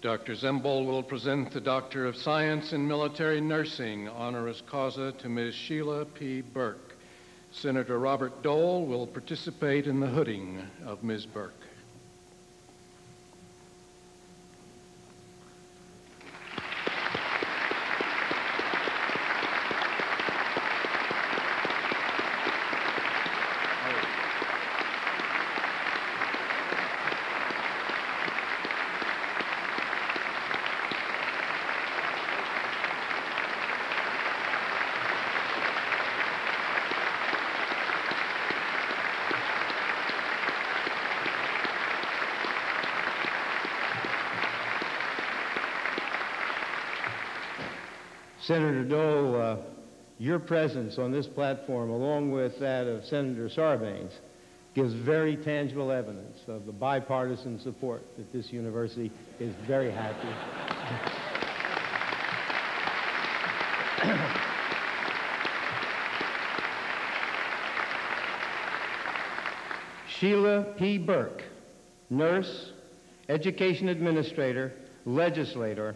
[SPEAKER 3] Dr. Zimble will present the Doctor of Science in Military Nursing honoris causa to Ms. Sheila P. Burke. Senator Robert Dole will participate in the hooding of Ms. Burke.
[SPEAKER 4] Senator Dole, your presence on this platform, along with that of Senator Sarbanes, gives very tangible evidence of the bipartisan support that this university is very happy. Sheila P. Burke, nurse, education administrator, legislator,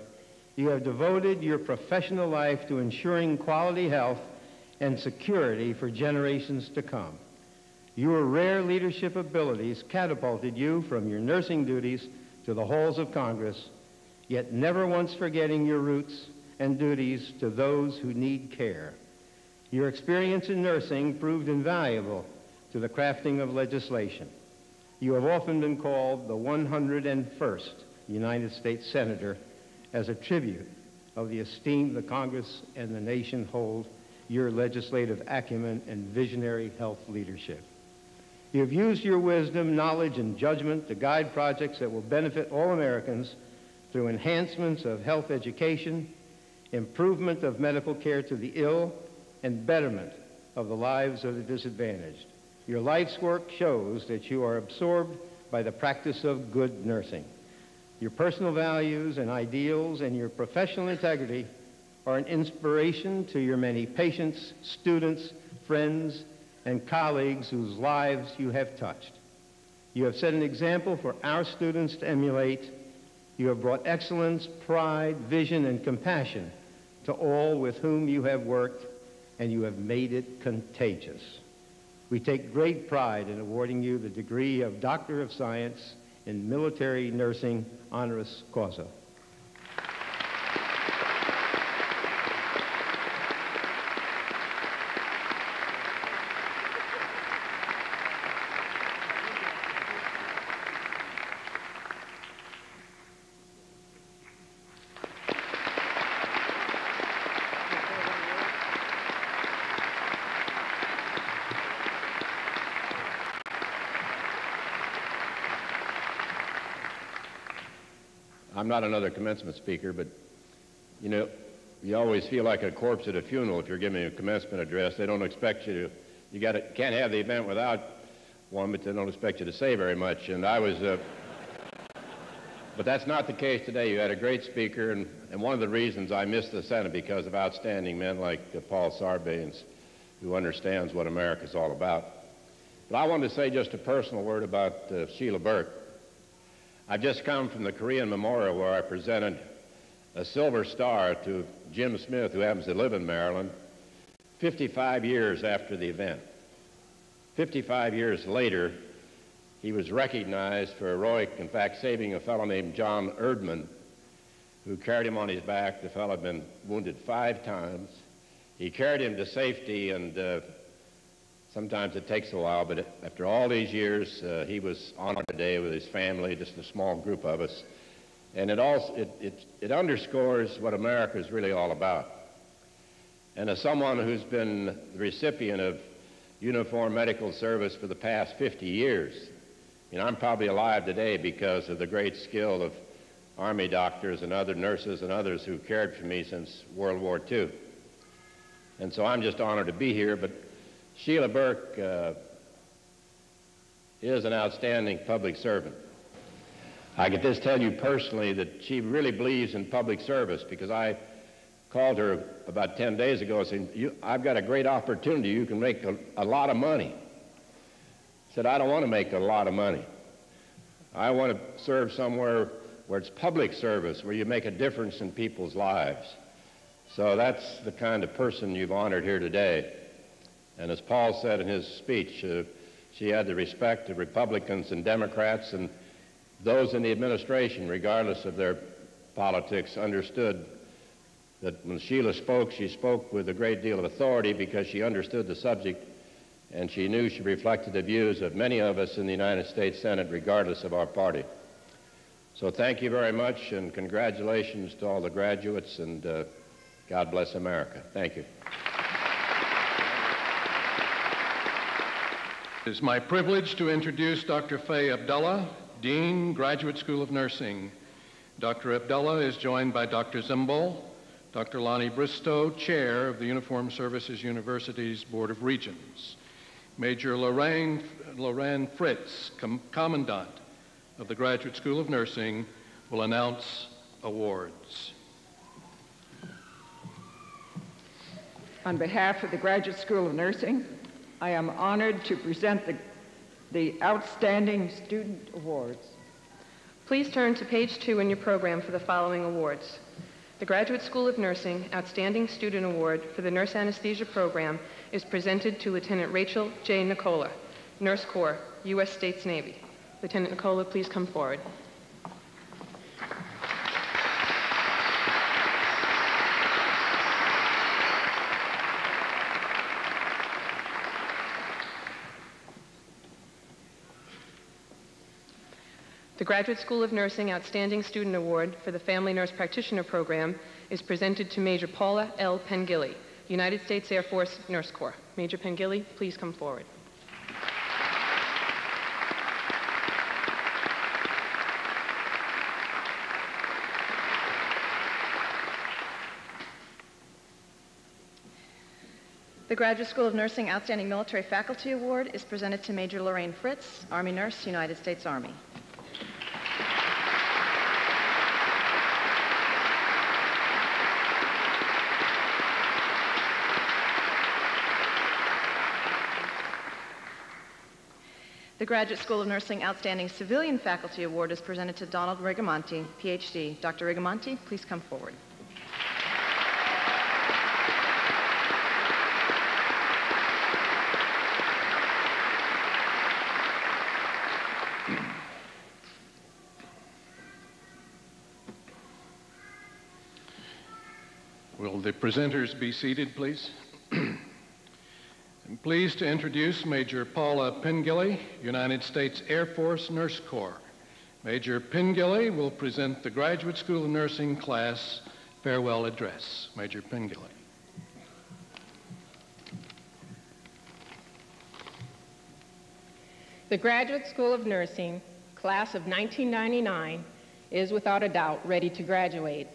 [SPEAKER 4] you have devoted your professional life to ensuring quality health and security for generations to come. Your rare leadership abilities catapulted you from your nursing duties to the halls of Congress, yet never once forgetting your roots and duties to those who need care. Your experience in nursing proved invaluable to the crafting of legislation. You have often been called the 101st United States Senator as a tribute of the esteem the Congress and the nation hold your legislative acumen and visionary health leadership. You have used your wisdom, knowledge, and judgment to guide projects that will benefit all Americans through enhancements of health education, improvement of medical care to the ill, and betterment of the lives of the disadvantaged. Your life's work shows that you are absorbed by the practice of good nursing. Your personal values and ideals and your professional integrity are an inspiration to your many patients, students, friends, and colleagues whose lives you have touched. You have set an example for our students to emulate. You have brought excellence, pride, vision, and compassion to all with whom you have worked, and you have made it contagious. We take great pride in awarding you the degree of Doctor of Science in Military Nursing honoris causa.
[SPEAKER 7] I'm not another commencement speaker, but, you know, you always feel like a corpse at a funeral if you're giving a commencement address. They don't expect you to, can't have the event without one, but they don't expect you to say very much. And I was, but that's not the case today. You had a great speaker, and one of the reasons I missed the Senate because of outstanding men like Paul Sarbanes, who understands what America's all about. But I wanted to say just a personal word about Sheila Burke. I've just come from the Korean Memorial where I presented a Silver Star to Jim Smith, who happens to live in Maryland, 55 years after the event. 55 years later, he was recognized for heroic, in fact, saving a fellow named John Erdman, who carried him on his back. The fellow had been wounded 5 times. He carried him to safety, and sometimes it takes a while, but after all these years, he was honored today with his family, just a small group of us. And it underscores what America is really all about. And as someone who's been the recipient of uniform medical service for the past 50 years, you know, I'm probably alive today because of the great skill of Army doctors and other nurses and others who cared for me since World War II. And so I'm just honored to be here, but Sheila Burke is an outstanding public servant. I can just tell you personally that she really believes in public service, because I called her about 10 days ago and said, I've got a great opportunity. You can make a lot of money. I said, I don't want to make a lot of money. I want to serve somewhere where it's public service, where you make a difference in people's lives. So that's the kind of person you've honored here today. And as Paul said in his speech, she had the respect of Republicans and Democrats, and those in the administration, regardless of their politics, understood that when Sheila spoke, she spoke with a great deal of authority because she understood the subject, and she knew she reflected the views of many of us in the United States Senate, regardless of our party. So thank you very much, and congratulations to all the graduates, and God bless America. Thank you.
[SPEAKER 3] It is my privilege to introduce Dr. Faye Abdullah, Dean, Graduate School of Nursing. Dr. Abdullah is joined by Dr. Zimble, Dr. Lonnie Bristow, Chair of the Uniformed Services University's Board of Regents. Major Lorraine Fritz, Commandant of the Graduate School of Nursing, will announce awards.
[SPEAKER 8] On behalf of the Graduate School of Nursing, I am honored to present the Outstanding Student Awards.
[SPEAKER 9] Please turn to page 2 in your program for the following awards. The Graduate School of Nursing Outstanding Student Award for the Nurse Anesthesia Program is presented to Lieutenant Rachel J. Nicola, Nurse Corps, U.S. States Navy. Lieutenant Nicola, please come forward. The Graduate School of Nursing Outstanding Student Award for the Family Nurse Practitioner Program is presented to Major Paula L. Pengilly, United States Air Force Nurse Corps. Major Pengilly, please come forward.
[SPEAKER 10] The Graduate School of Nursing Outstanding Military Faculty Award is presented to Major Lorraine Fritz, Army Nurse, United States Army. The Graduate School of Nursing Outstanding Civilian Faculty Award is presented to Donald Rigamonti, PhD. Dr. Rigamonti, please come forward.
[SPEAKER 3] Will the presenters be seated, please? I'm pleased to introduce Major Paula Pengilly, United States Air Force Nurse Corps. Major Pengilly will present the Graduate School of Nursing class farewell address. Major Pengilly.
[SPEAKER 11] The Graduate School of Nursing, class of 1999, is without a doubt ready to graduate.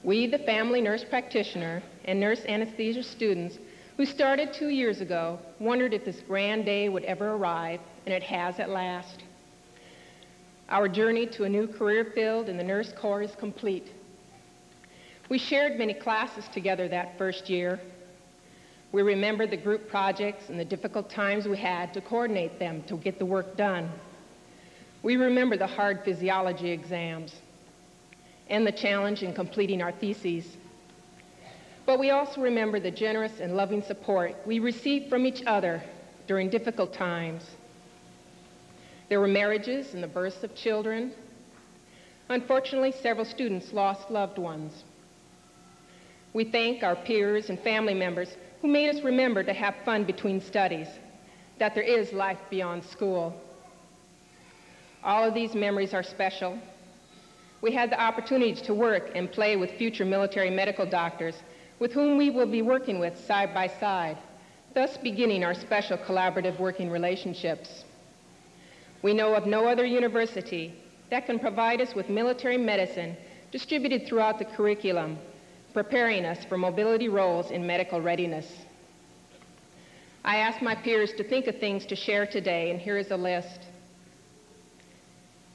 [SPEAKER 11] We, the family nurse practitioner and nurse anesthesia students who started 2 years ago, wondered if this grand day would ever arrive, and it has at last. Our journey to a new career field in the Nurse Corps is complete. We shared many classes together that first year. We remembered the group projects and the difficult times we had to coordinate them to get the work done. We remember the hard physiology exams and the challenge in completing our theses. But we also remember the generous and loving support we received from each other during difficult times. There were marriages and the births of children. Unfortunately, several students lost loved ones. We thank our peers and family members who made us remember to have fun between studies, that there is life beyond school. All of these memories are special. We had the opportunity to work and play with future military medical doctors with whom we will be working with side by side, thus beginning our special collaborative working relationships. We know of no other university that can provide us with military medicine distributed throughout the curriculum, preparing us for mobility roles in medical readiness. I asked my peers to think of things to share today, and here is a list.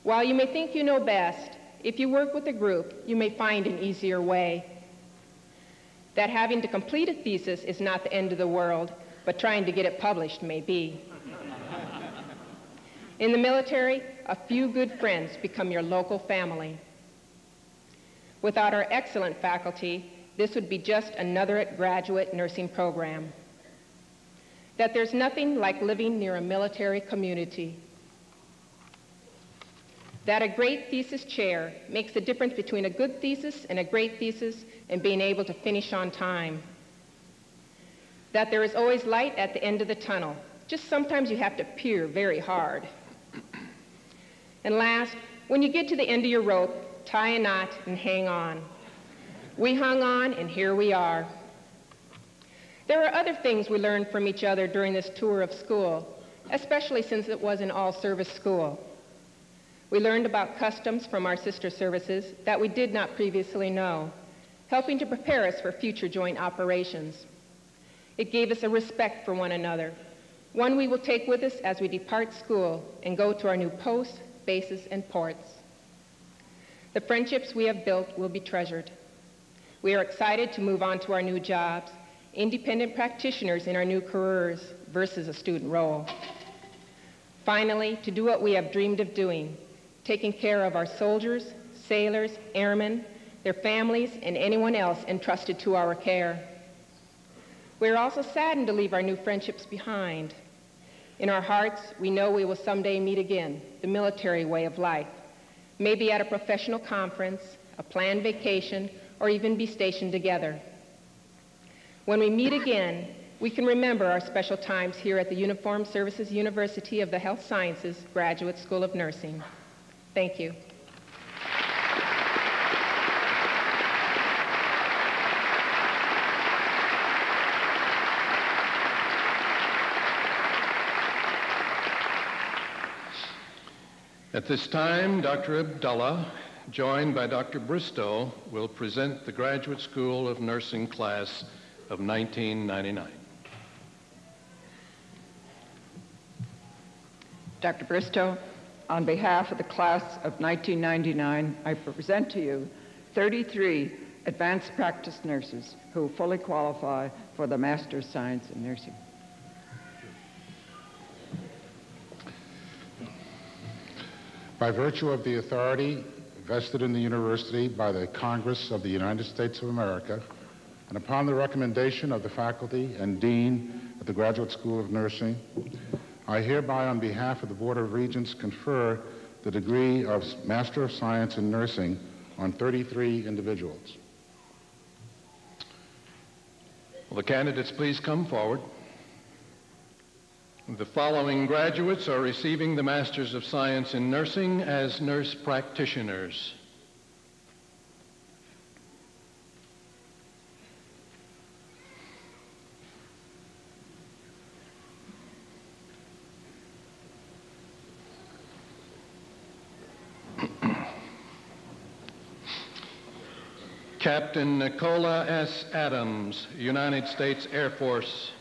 [SPEAKER 11] While you may think you know best, if you work with a group, you may find an easier way. That having to complete a thesis is not the end of the world, but trying to get it published may be. In the military, a few good friends become your local family. Without our excellent faculty, this would be just another graduate nursing program. That there's nothing like living near a military community. That a great thesis chair makes the difference between a good thesis and a great thesis and being able to finish on time. That there is always light at the end of the tunnel, just sometimes you have to peer very hard. And last, when you get to the end of your rope, tie a knot and hang on. We hung on, and here we are. There are other things we learned from each other during this tour of school, especially since it was an all-service school. We learned about customs from our sister services that we did not previously know, helping to prepare us for future joint operations. It gave us a respect for one another, one we will take with us as we depart school and go to our new posts, bases, and ports. The friendships we have built will be treasured. We are excited to move on to our new jobs, independent practitioners in our new careers versus a student role. Finally, to do what we have dreamed of doing, taking care of our soldiers, sailors, airmen, their families, and anyone else entrusted to our care. We are also saddened to leave our new friendships behind. In our hearts, we know we will someday meet again, the military way of life, maybe at a professional conference, a planned vacation, or even be stationed together. When we meet again, we can remember our special times here at the Uniformed Services University of the Health Sciences Graduate School of Nursing. Thank you.
[SPEAKER 3] At this time, Dr. Abdullah, joined by Dr. Bristow, will present the Graduate School of Nursing class of 1999.
[SPEAKER 8] Dr. Bristow, on behalf of the class of 1999, I present to you 33 advanced practice nurses who fully qualify for the Master of Science in Nursing.
[SPEAKER 12] By virtue of the authority vested in the university by the Congress of the United States of America, and upon the recommendation of the faculty and dean at the Graduate School of Nursing, I hereby, on behalf of the Board of Regents, confer the degree of Master of Science in Nursing on 33 individuals.
[SPEAKER 3] Will the candidates please come forward? The following graduates are receiving the Masters of Science in Nursing as nurse practitioners. Captain Nicola S. Adams, United States Air Force.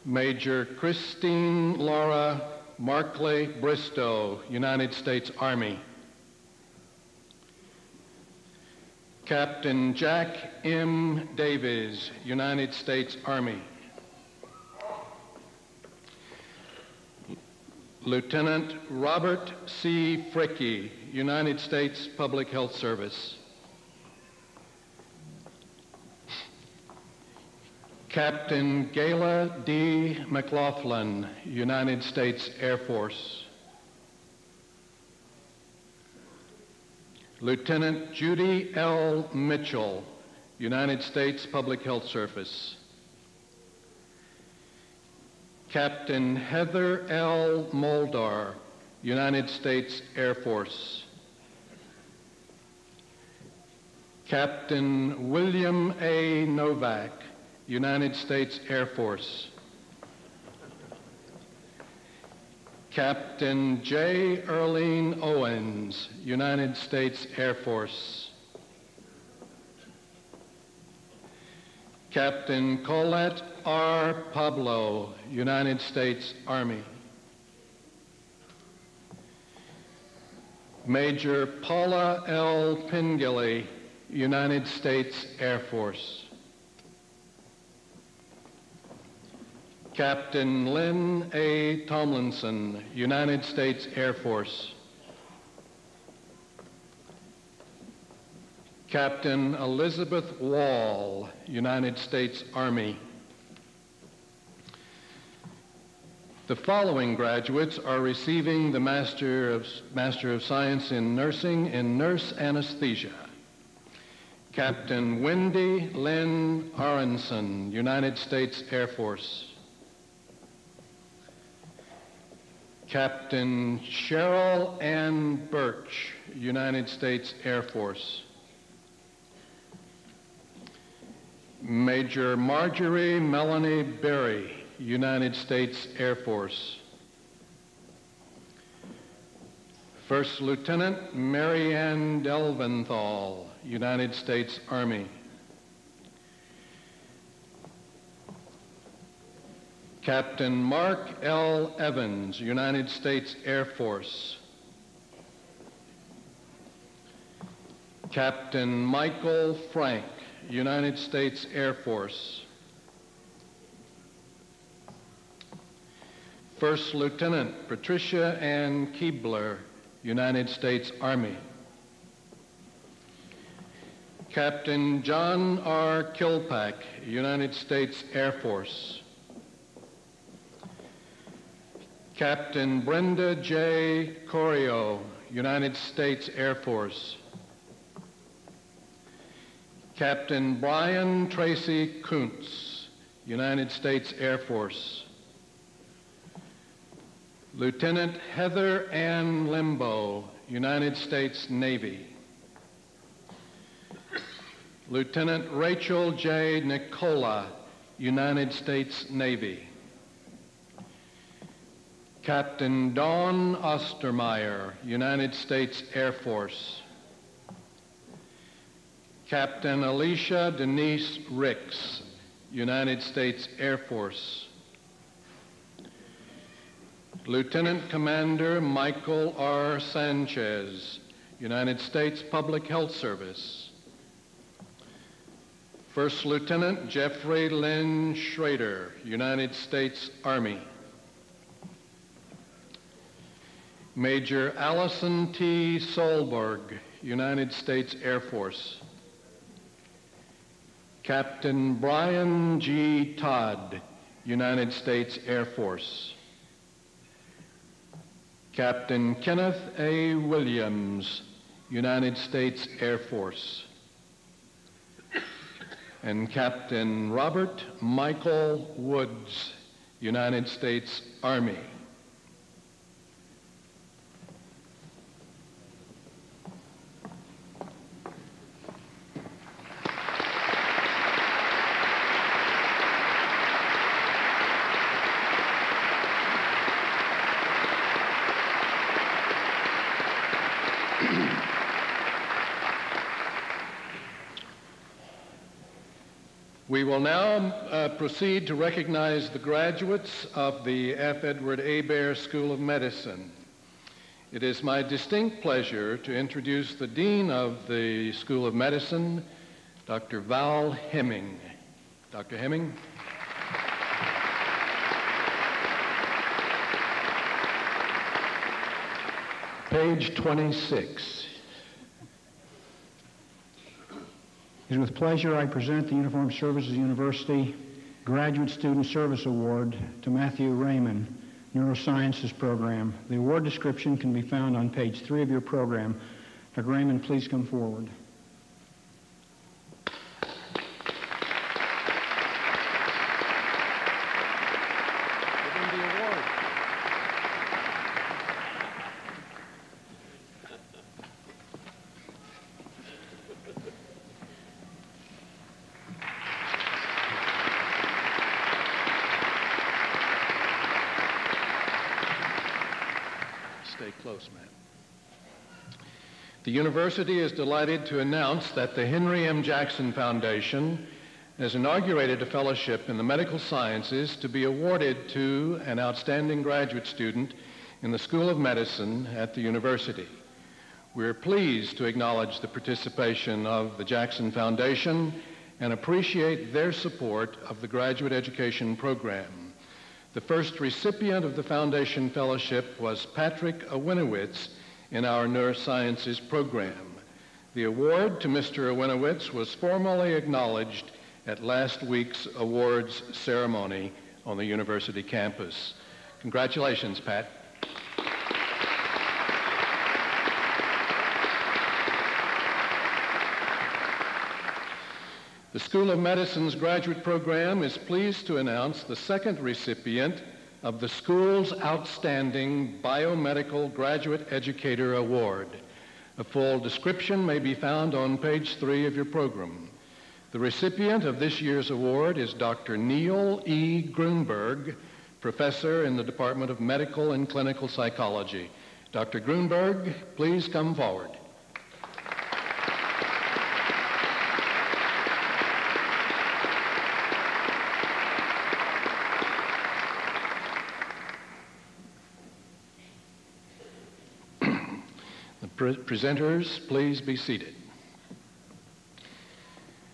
[SPEAKER 3] Major Christine Laura Markley Bristow, United States Army. Captain Jack M. Davies, United States Army. Lieutenant Robert C. Fricke, United States Public Health Service. Captain Gayla D. McLaughlin, United States Air Force. Lieutenant Judy L. Mitchell, United States Public Health Service. Captain Heather L. Moldar, United States Air Force. Captain William A. Novak, United States Air Force. Captain J. Earlene Owens, United States Air Force. Captain Colette R. Pablo, United States Army. Major Paula L. Pingilly, United States Air Force. Captain Lynn A. Tomlinson, United States Air Force. Captain Elizabeth Wall, United States Army. The following graduates are receiving the Master of Science in Nursing in Nurse Anesthesia. Captain Wendy Lynn Aronson, United States Air Force. Captain Cheryl Ann Birch, United States Air Force. Major Marjorie Melanie Berry, United States Air Force. First Lieutenant Mary Ann Delventhal, United States Army. Captain Mark L. Evans, United States Air Force. Captain Michael Frank, United States Air Force. First Lieutenant Patricia Ann Keebler, United States Army. Captain John R. Kilpack, United States Air Force. Captain Brenda J. Corio, United States Air Force. Captain Brian Tracy Kuntz, United States Air Force. Lieutenant Heather Ann Limbo, United States Navy. Lieutenant Rachel J. Nicola, United States Navy. Captain Dawn Ostermeyer, United States Air Force. Captain Alicia Denise Ricks, United States Air Force. Lieutenant Commander Michael R. Sanchez, United States Public Health Service. First Lieutenant Jeffrey Lynn Schrader, United States Army. Major Allison T. Solberg, United States Air Force. Captain Brian G. Todd, United States Air Force. Captain Kenneth A. Williams, United States Air Force. And Captain Robert Michael Woods, United States Army. We will now proceed to recognize the graduates of the F. Edward Hebert School of Medicine. It is my distinct pleasure to introduce the Dean of the School of Medicine, Dr. Val Hemming. Dr. Hemming.
[SPEAKER 13] Page 26. It is with pleasure I present the Uniformed Services University Graduate Student Service Award to Matthew Raymond, Neurosciences Program. The award description can be found on page 3 of your program. Dr. Raymond, please come forward.
[SPEAKER 3] The university is delighted to announce that the Henry M. Jackson Foundation has inaugurated a fellowship in the medical sciences to be awarded to an outstanding graduate student in the School of Medicine at the university. We're pleased to acknowledge the participation of the Jackson Foundation and appreciate their support of the graduate education program. The first recipient of the Foundation Fellowship was Patrick Awinowitz in our neurosciences program. The award to Mr. Awinowitz was formally acknowledged at last week's awards ceremony on the university campus. Congratulations, Pat. The School of Medicine's graduate program is pleased to announce the second recipient of the school's Outstanding Biomedical Graduate Educator Award. A full description may be found on page 3 of your program. The recipient of this year's award is Dr. Neil E. Grunberg, professor in the Department of Medical and Clinical Psychology. Dr. Grunberg, please come forward. The presenters, please be seated.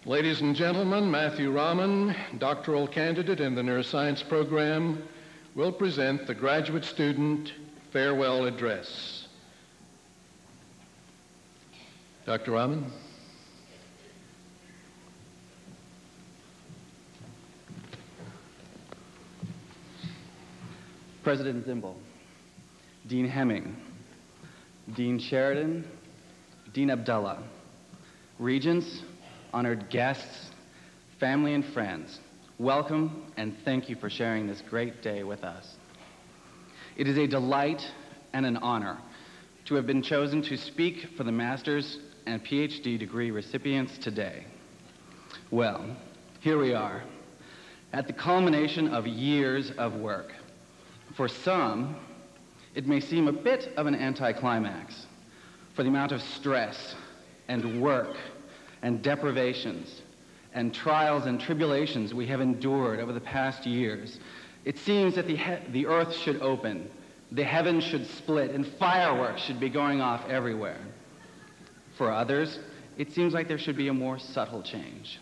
[SPEAKER 3] Ladies and gentlemen, Matthew Rahman, doctoral candidate in the neuroscience program, will present the graduate student farewell address. Dr. Rahman.
[SPEAKER 14] President Zimble, Dean Hemming, Dean Sheridan, Dean Abdullah, regents, honored guests, family and friends, welcome and thank you for sharing this great day with us. It is a delight and an honor to have been chosen to speak for the master's and PhD degree recipients today. Well, here we are, at the culmination of years of work. For some, it may seem a bit of an anticlimax for the amount of stress and work and deprivations and trials and tribulations we have endured over the past years. It seems that the earth should open, the heavens should split, and fireworks should be going off everywhere. For others, it seems like there should be a more subtle change.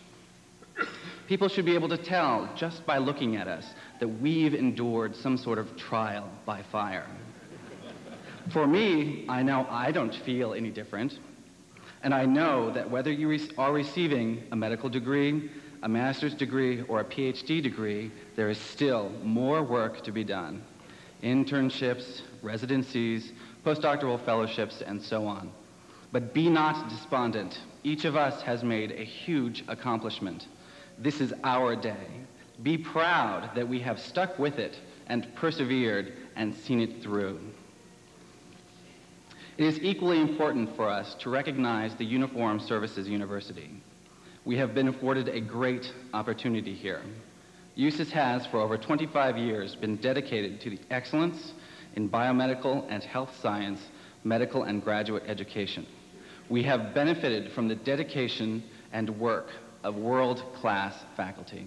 [SPEAKER 14] People should be able to tell, just by looking at us, that we've endured some sort of trial by fire. For me, I know I don't feel any different. And I know that whether you are receiving a medical degree, a master's degree, or a PhD degree, there is still more work to be done. Internships, residencies, postdoctoral fellowships, and so on. But be not despondent. Each of us has made a huge accomplishment. This is our day. Be proud that we have stuck with it and persevered and seen it through. It is equally important for us to recognize the Uniformed Services University. We have been afforded a great opportunity here. USUS has, for over 25 years, been dedicated to the excellence in biomedical and health science, medical and graduate education. We have benefited from the dedication and work of world-class faculty.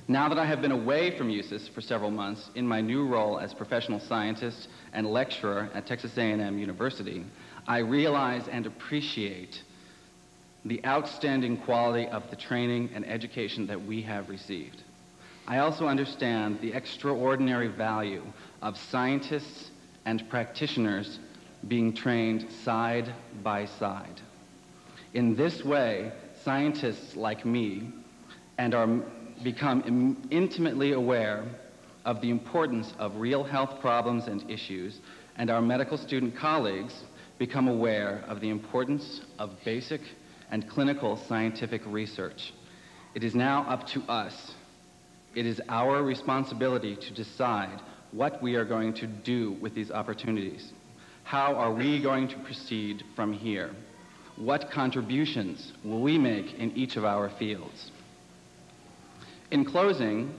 [SPEAKER 14] Now that I have been away from USUS for several months in my new role as professional scientist and lecturer at Texas A&M University, I realize and appreciate the outstanding quality of the training and education that we have received. I also understand the extraordinary value of scientists and practitioners being trained side by side. In this way, scientists like me become intimately aware of the importance of real health problems and issues, and our medical student colleagues become aware of the importance of basic and clinical scientific research. It is now up to us. It is our responsibility to decide what we are going to do with these opportunities. How are we going to proceed from here? What contributions will we make in each of our fields? In closing,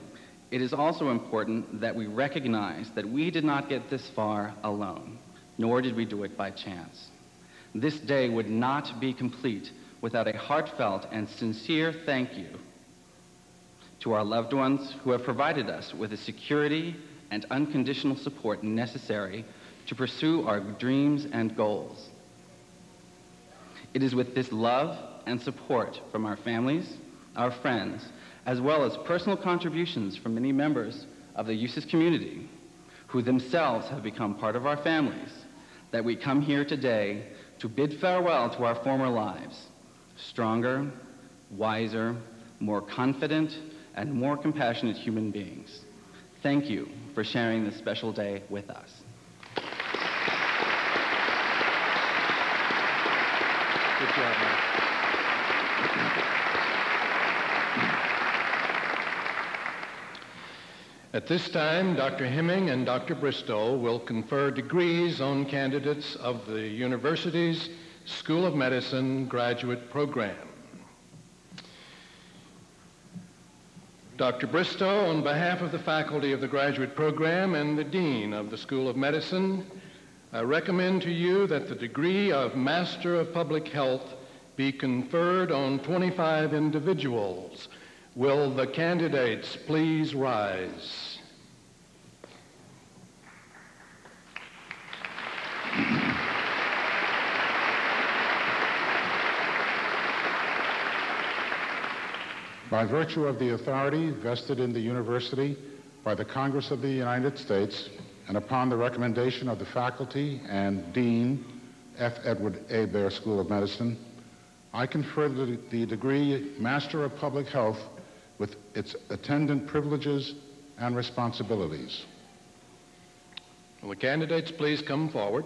[SPEAKER 14] it is also important that we recognize that we did not get this far alone, nor did we do it by chance. This day would not be complete without a heartfelt and sincere thank you to our loved ones who have provided us with the security and unconditional support necessary to pursue our dreams and goals. It is with this love and support from our families, our friends, as well as personal contributions from many members of the USUS community, who themselves have become part of our families, that we come here today to bid farewell to our former lives, stronger, wiser, more confident, and more compassionate human beings. Thank you for sharing this special day with us. Good job, man.
[SPEAKER 3] At this time, Dr. Hemming and Dr. Bristow will confer degrees on candidates of the university's School of Medicine graduate program. Dr. Bristow, on behalf of the faculty of the graduate program and the dean of the School of Medicine, I recommend to you that the degree of Master of Public Health be conferred on 25 individuals. Will the candidates please rise?
[SPEAKER 12] By virtue of the authority vested in the university by the Congress of the United States, and upon the recommendation of the faculty and Dean, F. Edward A. Baer School of Medicine, I confer the degree Master of Public Health with its attendant privileges and responsibilities.
[SPEAKER 3] Will the candidates please come forward?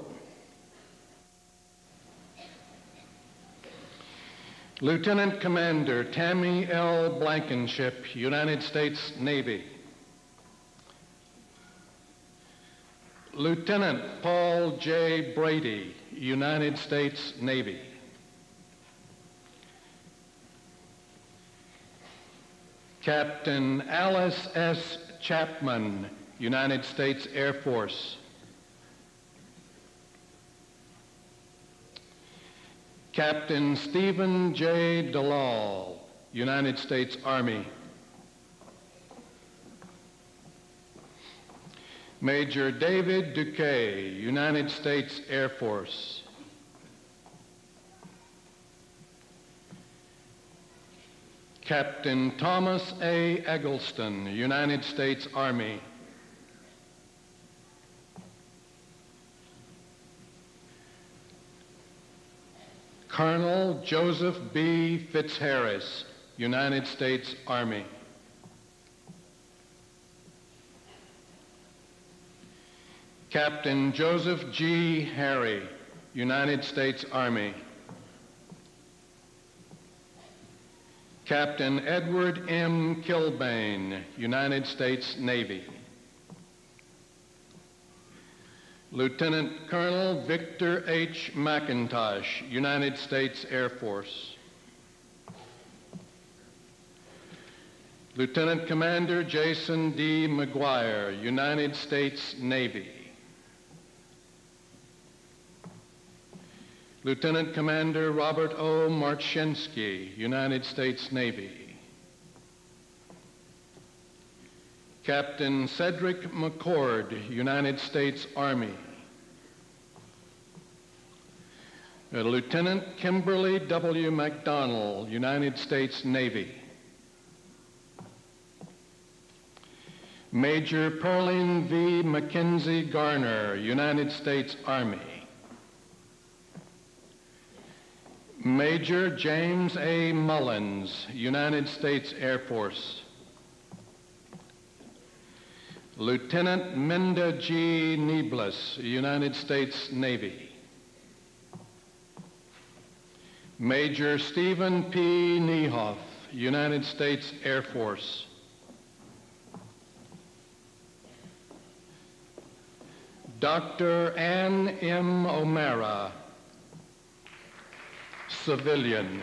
[SPEAKER 3] Lieutenant Commander Tammy L. Blankenship, United States Navy. Lieutenant Paul J. Brady, United States Navy. Captain Alice S. Chapman, United States Air Force. Captain Stephen J. Dalal, United States Army. Major David Duque, United States Air Force. Captain Thomas A. Eggleston, United States Army. Colonel Joseph B. Fitzharris, United States Army. Captain Joseph G. Harry, United States Army. Captain Edward M. Kilbane, United States Navy. Lieutenant Colonel Victor H. McIntosh, United States Air Force. Lieutenant Commander Jason D. McGuire, United States Navy. Lieutenant Commander Robert O. Marchensky, United States Navy. Captain Cedric McCord, United States Army. Lieutenant Kimberly W. McDonnell, United States Navy. Major Pearline V. Mackenzie Garner, United States Army. Major James A. Mullins, United States Air Force. Lieutenant Minda G. Nieblas, United States Navy. Major Stephen P. Niehoff, United States Air Force. Dr. Ann M. O'Mara, civilian.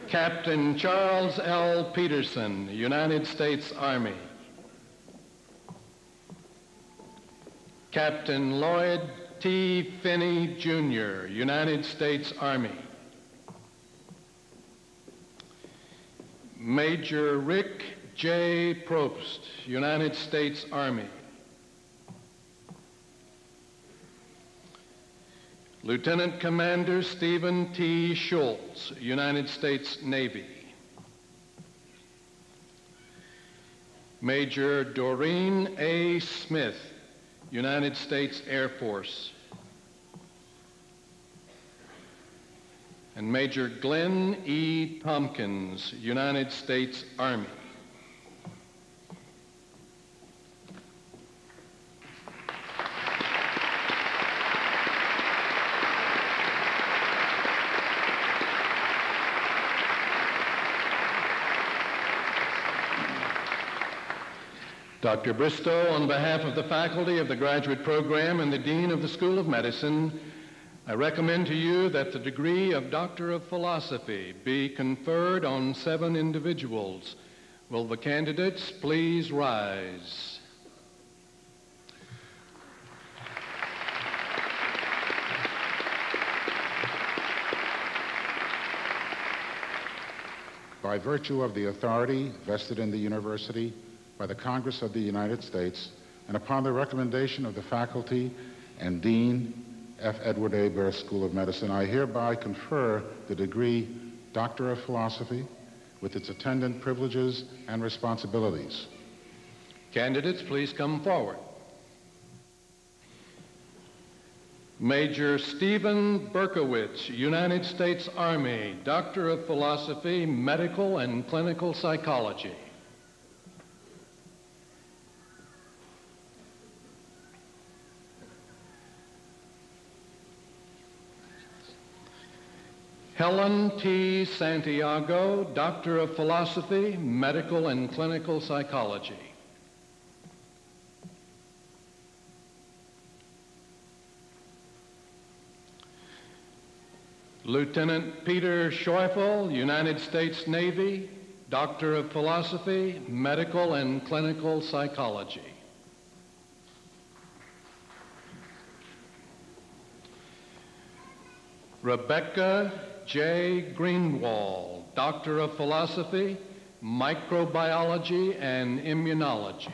[SPEAKER 3] Captain Charles L. Peterson, United States Army. Captain Lloyd T. Finney, Jr., United States Army. Major Rick J. Probst, United States Army. Lieutenant Commander Stephen T. Schultz, United States Navy. Major Doreen A. Smith, United States Air Force. And Major Glenn E. Tompkins, United States Army. Dr. Bristow, on behalf of the faculty of the graduate program and the Dean of the School of Medicine, I recommend to you that the degree of Doctor of Philosophy be conferred on 7 individuals. Will the candidates please rise?
[SPEAKER 12] By virtue of the authority vested in the university by the Congress of the United States, and upon the recommendation of the faculty and Dean, F. Edward A. Baer School of Medicine, I hereby confer the degree Doctor of Philosophy, with its attendant privileges and responsibilities.
[SPEAKER 3] Candidates, please come forward. Major Stephen Berkowitz, United States Army, Doctor of Philosophy, Medical and Clinical Psychology. Helen T. Santiago, Doctor of Philosophy, Medical and Clinical Psychology. Lieutenant Peter Schäufel, United States Navy, Doctor of Philosophy, Medical and Clinical Psychology. Rebecca J. Greenwald, Doctor of Philosophy, Microbiology and Immunology.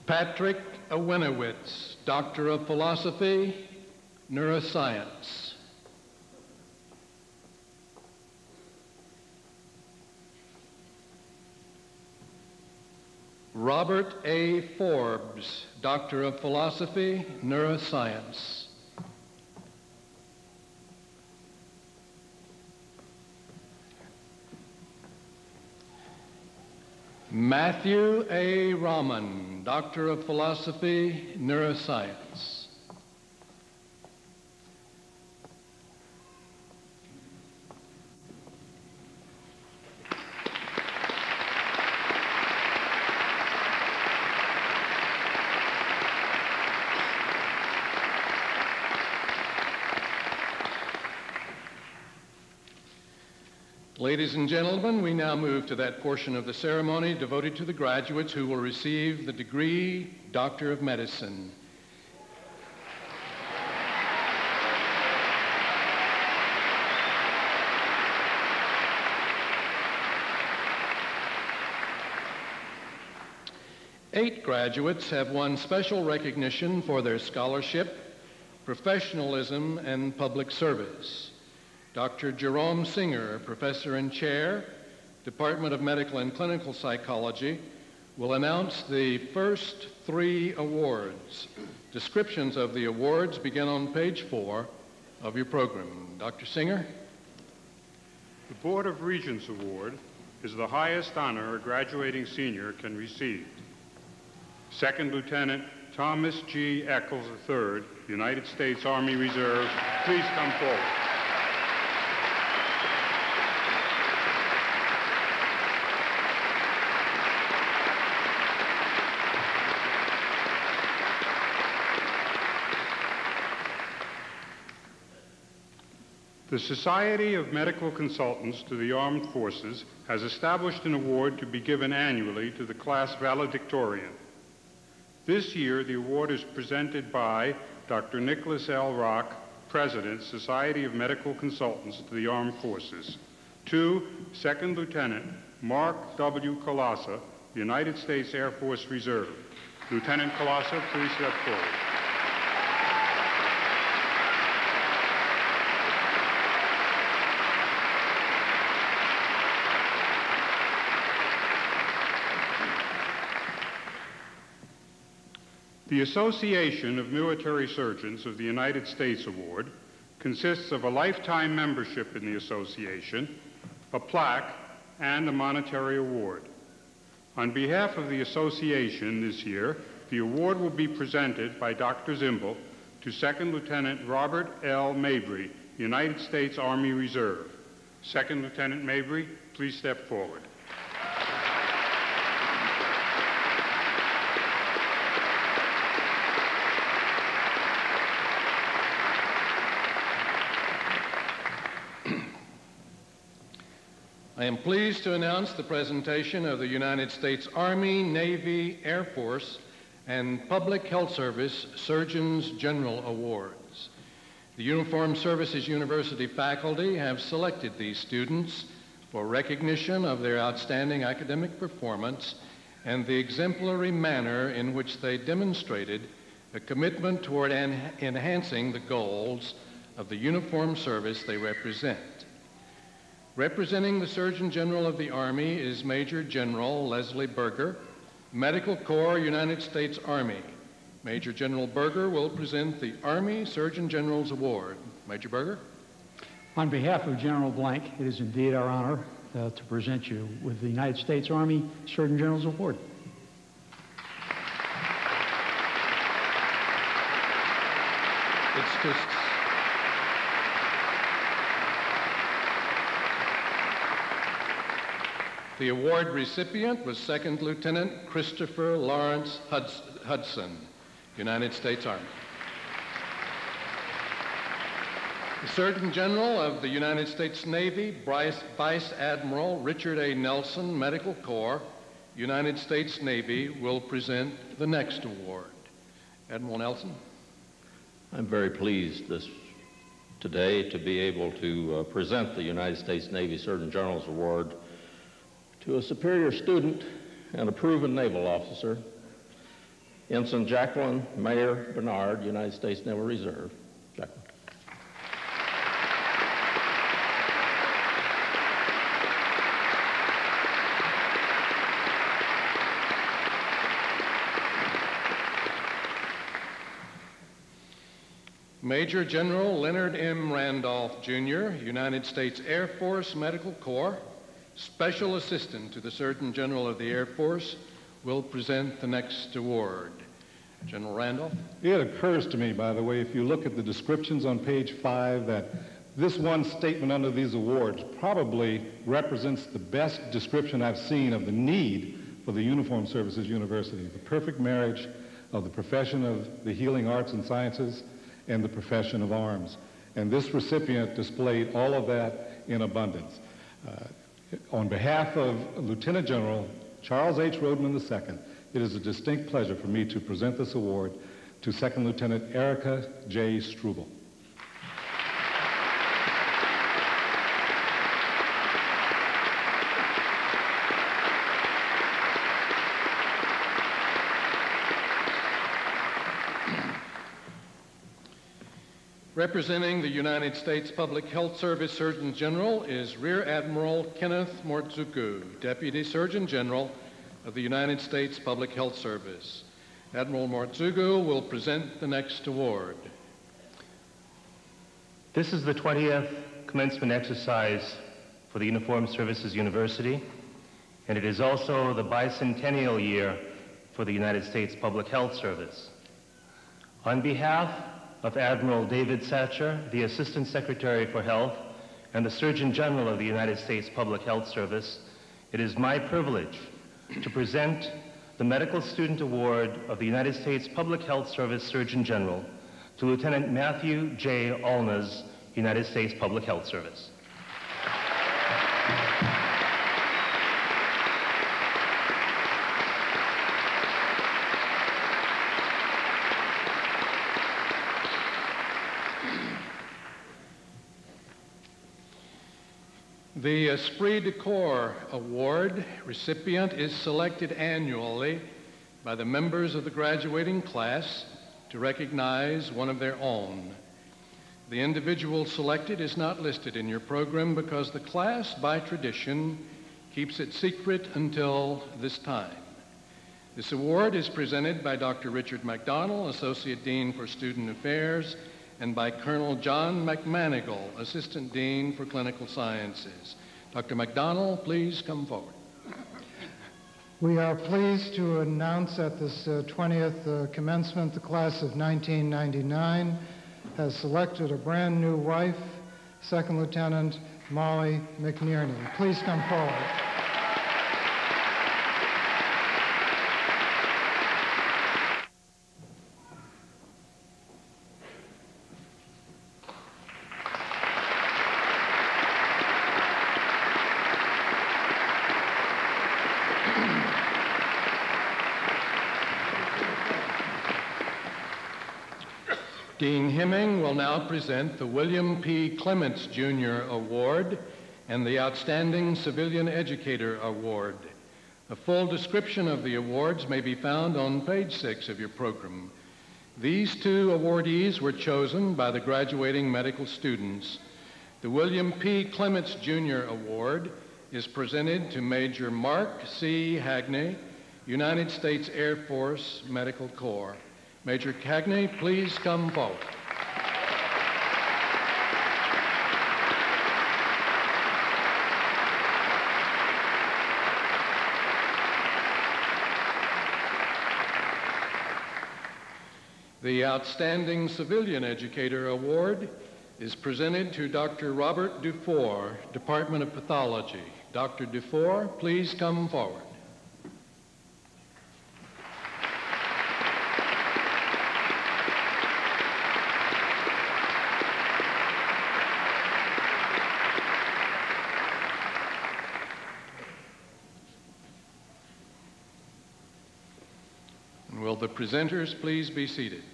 [SPEAKER 3] Patrick Awenowitz, Doctor of Philosophy, Neuroscience. Robert A. Forbes, Doctor of Philosophy, Neuroscience. Matthew A. Rahman, Doctor of Philosophy, Neuroscience. Ladies and gentlemen, we now move to that portion of the ceremony devoted to the graduates who will receive the degree Doctor of Medicine. Eight graduates have won special recognition for their scholarship, professionalism, and public service. Dr. Jerome Singer, Professor and Chair, Department of Medical and Clinical Psychology, will announce the first three awards. Descriptions of the awards begin on page 4 of your program. Dr. Singer?
[SPEAKER 15] The Board of Regents Award is the highest honor a graduating senior can receive. Second Lieutenant Thomas G. Eccles III, United States Army Reserve, please come forward. The Society of Medical Consultants to the Armed Forces has established an award to be given annually to the class valedictorian. This year, the award is presented by Dr. Nicholas L. Rock, President, Society of Medical Consultants to the Armed Forces, to Second Lieutenant Mark W. Colassa, United States Air Force Reserve. Lieutenant Colassa, please step forward. The Association of Military Surgeons of the United States Award consists of a lifetime membership in the association, a plaque, and a monetary award. On behalf of the association this year, the award will be presented by Dr. Zimble to Second Lieutenant Robert L. Mabry, United States Army Reserve. Second Lieutenant Mabry, please step forward.
[SPEAKER 3] I am pleased to announce the presentation of the United States Army, Navy, Air Force, and Public Health Service Surgeons General Awards. The Uniformed Services University faculty have selected these students for recognition of their outstanding academic performance and the exemplary manner in which they demonstrated a commitment toward enhancing the goals of the uniformed service they represent. Representing the Surgeon General of the Army is Major General Leslie Berger, Medical Corps, United States Army. Major General Berger will present the Army Surgeon General's Award. Major Berger.
[SPEAKER 13] On behalf of General Blank, it is indeed our honor to present you with the United States Army Surgeon General's Award.
[SPEAKER 3] It's just the award recipient was Second Lieutenant Christopher Lawrence Hudson, United States Army. The Surgeon General of the United States Navy, Vice Admiral Richard A. Nelson, Medical Corps, United States Navy, will present the next award. Admiral Nelson.
[SPEAKER 16] I'm very pleased today to be able to present the United States Navy Surgeon General's Award to a superior student and a proven naval officer, Ensign Jacqueline Mayer Bernard, United States Naval Reserve. Jacqueline.
[SPEAKER 3] Major General Leonard M. Randolph, Jr., United States Air Force Medical Corps, Special Assistant to the Surgeon General of the Air Force, will present the next award. General Randolph.
[SPEAKER 17] It occurs to me, by the way, if you look at the descriptions on page 5, that this one statement under these awards probably represents the best description I've seen of the need for the Uniformed Services University, the perfect marriage of the profession of the healing arts and sciences and the profession of arms. And this recipient displayed all of that in abundance. On behalf of Lieutenant General Charles H. Rodman II, it is a distinct pleasure for me to present this award to Second Lieutenant Erica J. Struble.
[SPEAKER 3] Representing the United States Public Health Service Surgeon General is Rear Admiral Kenneth Mortzuku, Deputy Surgeon General of the United States Public Health Service. Admiral Mortzuku will present the next award.
[SPEAKER 18] This is the 20th commencement exercise for the Uniformed Services University, and it is also the bicentennial year for the United States Public Health Service. On behalf of Admiral David Satcher, the Assistant Secretary for Health, and the Surgeon General of the United States Public Health Service, it is my privilege to present the Medical Student Award of the United States Public Health Service Surgeon General to Lieutenant Matthew J. Alnaz, United States Public Health Service.
[SPEAKER 3] The Esprit de Corps Award recipient is selected annually by the members of the graduating class to recognize one of their own. The individual selected is not listed in your program because the class, by tradition, keeps it secret until this time. This award is presented by Dr. Richard McDonnell, Associate Dean for Student Affairs, and by Colonel John McManigal, Assistant Dean for Clinical Sciences. Dr. McDonnell, please come forward.
[SPEAKER 19] We are pleased to announce that this 20th commencement, the class of 1999, has selected a brand new wife, Second Lieutenant Molly McNerney. Please come forward.
[SPEAKER 3] Dean Hemming will now present the William P. Clements Jr. Award and the Outstanding Civilian Educator Award. A full description of the awards may be found on page 6 of your program. These two awardees were chosen by the graduating medical students. The William P. Clements Jr. Award is presented to Major Mark C. Hagney, United States Air Force Medical Corps. Major Hagney, please come forward. The Outstanding Civilian Educator Award is presented to Dr. Robert Dufour, Department of Pathology. Dr. Dufour, please come forward. And will the presenters please be seated?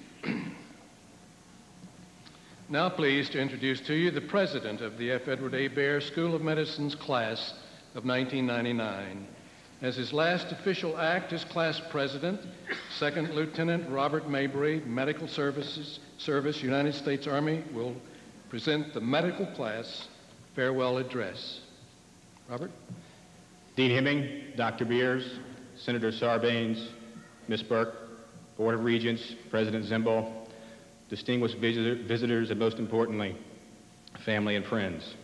[SPEAKER 3] Now pleased to introduce to you the president of the F. Edward A. Baer School of Medicine's class of 1999. As his last official act as class president, Second Lieutenant Robert Mabry, Medical Service, United States Army, will present the medical class farewell address. Robert?
[SPEAKER 20] Dean Hemming, Dr. Beers, Senator Sarbanes, Ms. Burke, Board of Regents, President Zimble, distinguished visitors, and most importantly, family and friends.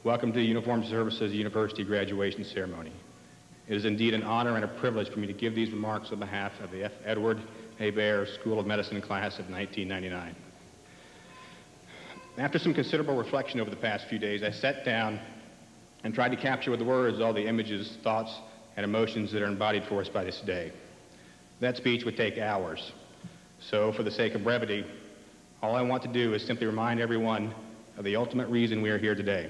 [SPEAKER 20] Welcome to the Uniformed Services University graduation ceremony. It is indeed an honor and a privilege for me to give these remarks on behalf of the F. Edward A. Baer School of Medicine class of 1999. After some considerable reflection over the past few days, I sat down and tried to capture with words all the images, thoughts, and emotions that are embodied for us by this day. That speech would take hours. So, for the sake of brevity, all I want to do is simply remind everyone of the ultimate reason we are here today.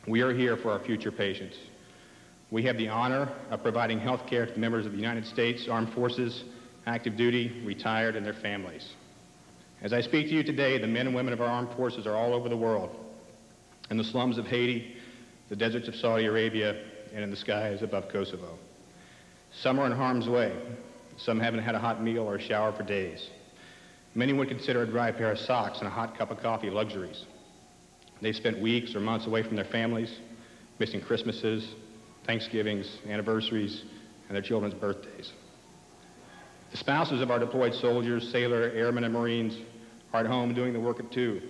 [SPEAKER 20] We are here for our future patients. We have the honor of providing health care to the members of the United States Armed Forces, active duty, retired, and their families. As I speak to you today, the men and women of our armed forces are all over the world, in the slums of Haiti, the deserts of Saudi Arabia, and in the skies above Kosovo. Some are in harm's way. Some haven't had a hot meal or a shower for days. Many would consider a dry pair of socks and a hot cup of coffee luxuries. They've spent weeks or months away from their families, missing Christmases, Thanksgivings, anniversaries, and their children's birthdays. The spouses of our deployed soldiers, sailor, airmen, and Marines are at home doing the work of two,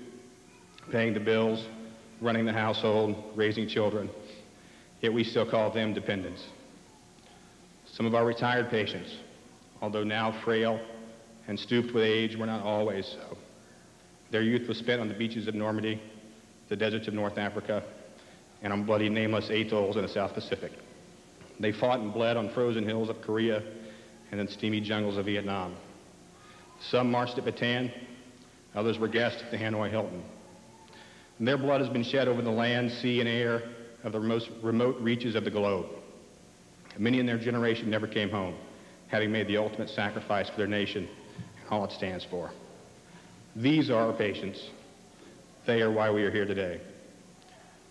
[SPEAKER 20] paying the bills, running the household, raising children, yet we still call them dependents. Some of our retired patients, although now frail and stooped with age, were not always so. Their youth was spent on the beaches of Normandy, the deserts of North Africa, and on bloody, nameless atolls in the South Pacific. They fought and bled on frozen hills of Korea and in steamy jungles of Vietnam. Some marched at Bataan, others were guests at the Hanoi Hilton. And their blood has been shed over the land, sea, and air of the most remote reaches of the globe. Many in their generation never came home, having made the ultimate sacrifice for their nation and all it stands for. These are our patients. They are why we are here today.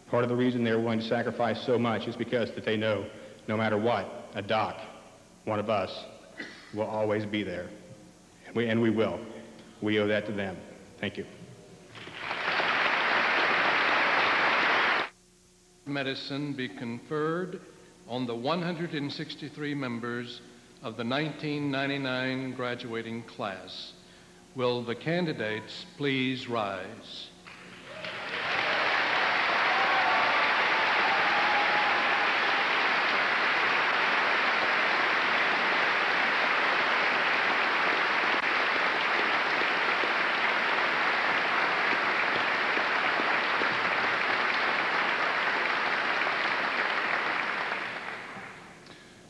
[SPEAKER 20] Part of the reason they are willing to sacrifice so much is because that they know, no matter what, a doc, one of us, will always be there. And we will. We owe that to them. Thank you.
[SPEAKER 3] Medicine be conferred on the 163 members of the 1999 graduating class. Will the candidates please rise?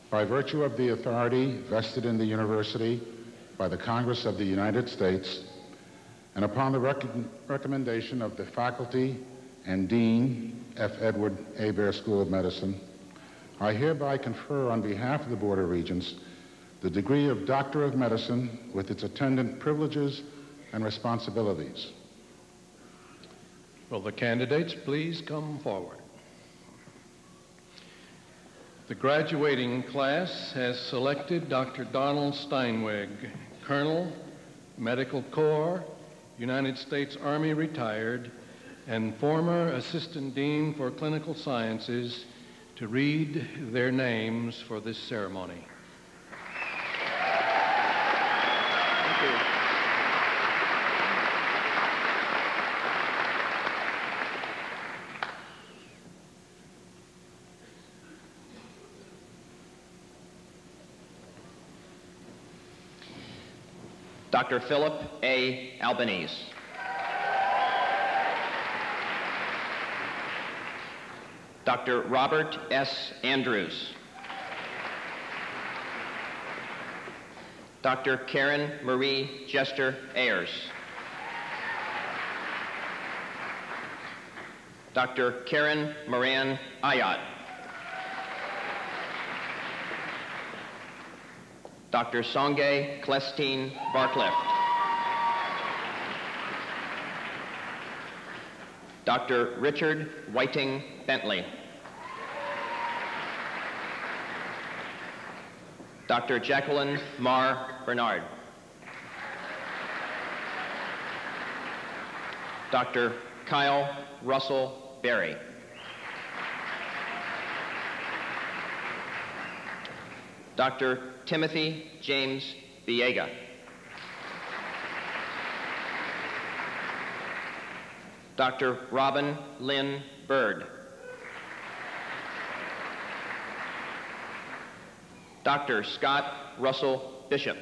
[SPEAKER 12] By virtue of the authority vested in the university by the Congress of the United States, and upon the recommendation of the faculty and Dean, F. Edward A. Baer School of Medicine, I hereby confer on behalf of the Board of Regents the degree of Doctor of Medicine with its attendant privileges and responsibilities. Will the candidates please come forward?
[SPEAKER 3] The graduating class has selected Dr. Donald Steinweg, Colonel, Medical Corps, United States Army retired, and former Assistant Dean for Clinical Sciences, to read their names for this ceremony.
[SPEAKER 21] Thank you. Dr. Philip A. Albanese. Dr. Robert S. Andrews. Dr. Karen Marie Jester Ayers. Dr. Karen Moran Ayat. Dr. Songay Clestine Barclift. Dr. Richard Whiting Bentley. Dr. Jacqueline Marr Bernard. Dr. Kyle Russell Berry. Dr. Timothy James Viega. Dr. Robin Lynn Bird. Dr. Scott Russell Bishop.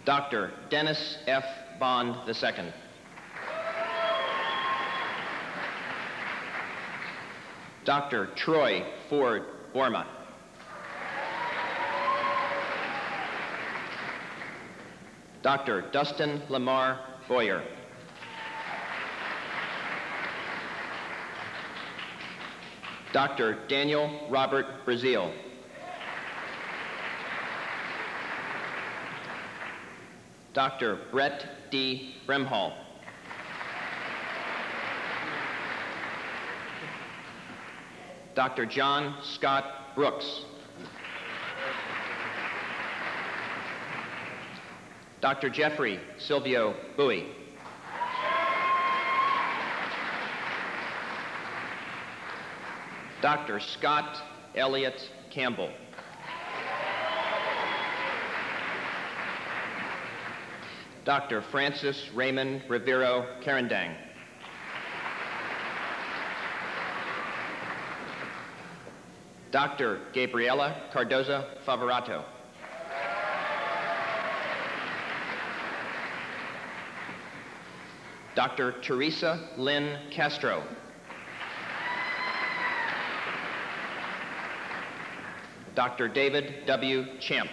[SPEAKER 21] Dr. Dennis F. Bond II. Dr. Troy Ford Borma. Dr. Dustin Lamar Boyer. Dr. Daniel Robert Brazil. Dr. Brett D. Brimhall. Dr. John Scott Brooks. Dr. Jeffrey Silvio Bowie. Dr. Scott Elliott Campbell. Dr. Francis Raymond Rivero Carandang. Dr. Gabriela Cardoza Favarato. Dr. Teresa Lynn Castro. Dr. David W. Champ.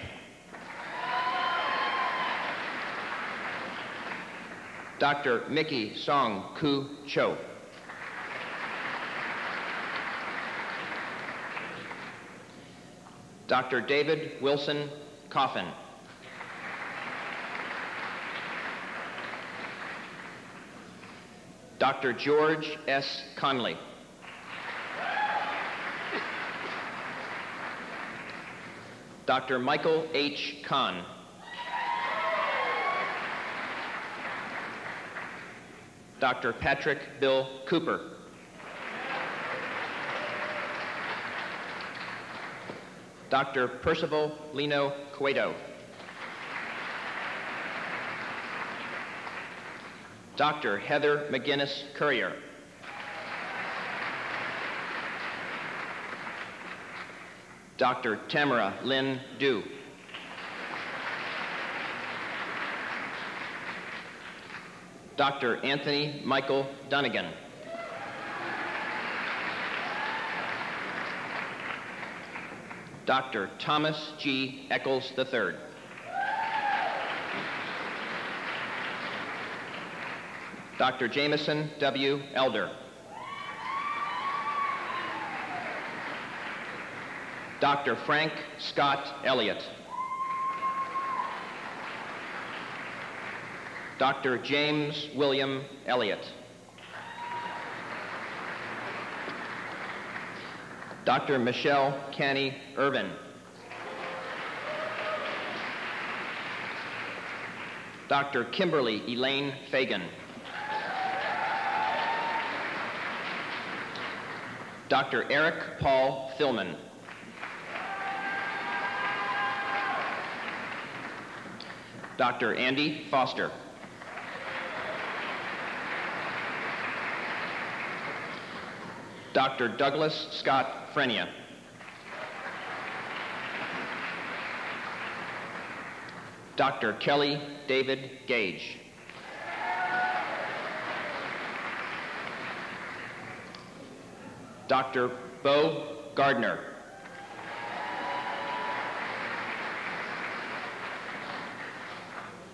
[SPEAKER 21] Dr. Mickey Song Ku Cho. Dr. David Wilson Coffin. Dr. George S. Conley. Dr. Michael H. Kahn. Dr. Patrick Bill Cooper. Dr. Percival Lino Cueto. Dr. Heather McGinnis Currier. Dr. Tamara Lynn Dew. Dr. Anthony Michael Dunnigan. Dr. Thomas G. Eccles III. Dr. Jameson W. Elder. Dr. Frank Scott Elliott. Dr. James William Elliott. Dr. Michelle Canny Irvin. Dr. Kimberly Elaine Fagan. Dr. Eric Paul Philman. Dr. Andy Foster. Dr. Douglas Scott Frenia. Dr. Kelly David Gage. Dr. Bo Gardner.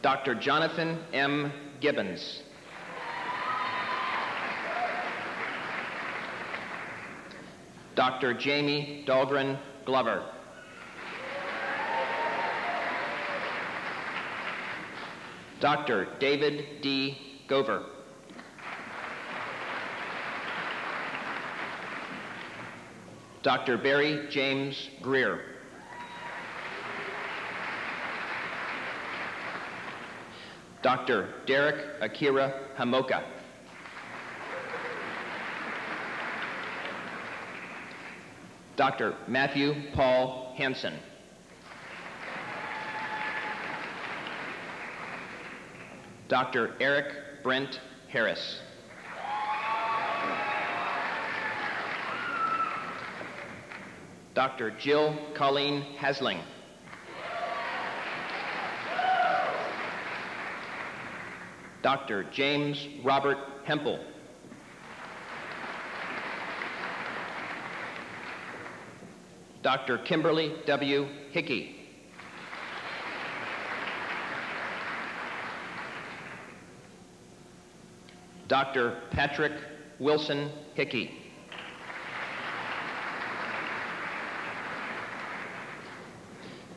[SPEAKER 21] Dr. Jonathan M. Gibbons. Dr. Jamie Dahlgren Glover. Dr. David D. Gover. Dr. Barry James Greer. Dr. Derek Akira Hamoka. Dr. Matthew Paul Hansen. Dr. Eric Brent Harris. Dr. Jill Colleen Hasling. Dr. James Robert Hempel. Dr. Kimberly W. Hickey. Dr. Patrick Wilson Hickey.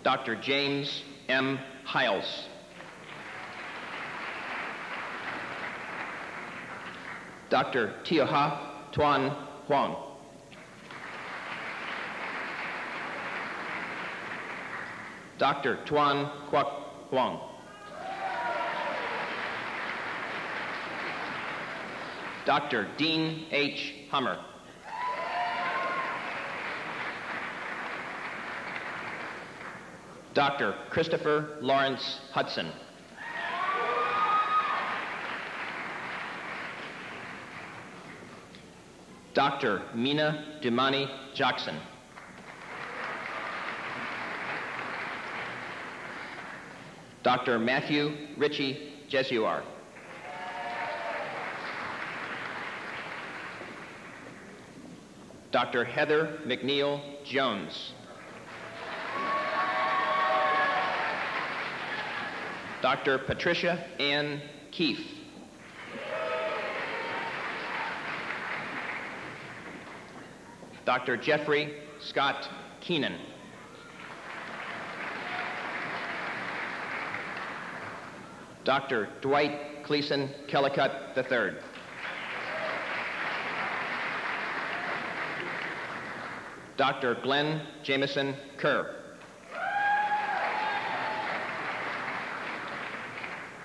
[SPEAKER 21] Dr. James M. Hiles. Dr. Tioha Tuan Huang. Dr. Tuan Quoc Huang. Dr. Dean H. Hummer. Dr. Christopher Lawrence Hudson. Dr. Mina Dumani Jackson. Dr. Matthew Ritchie Jesuar. Dr. Heather McNeil Jones. Dr. Patricia Ann Keefe. Dr. Jeffrey Scott Keenan. Dr. Dwight Cleason Kellicut III. Dr. Glenn Jameson Kerr.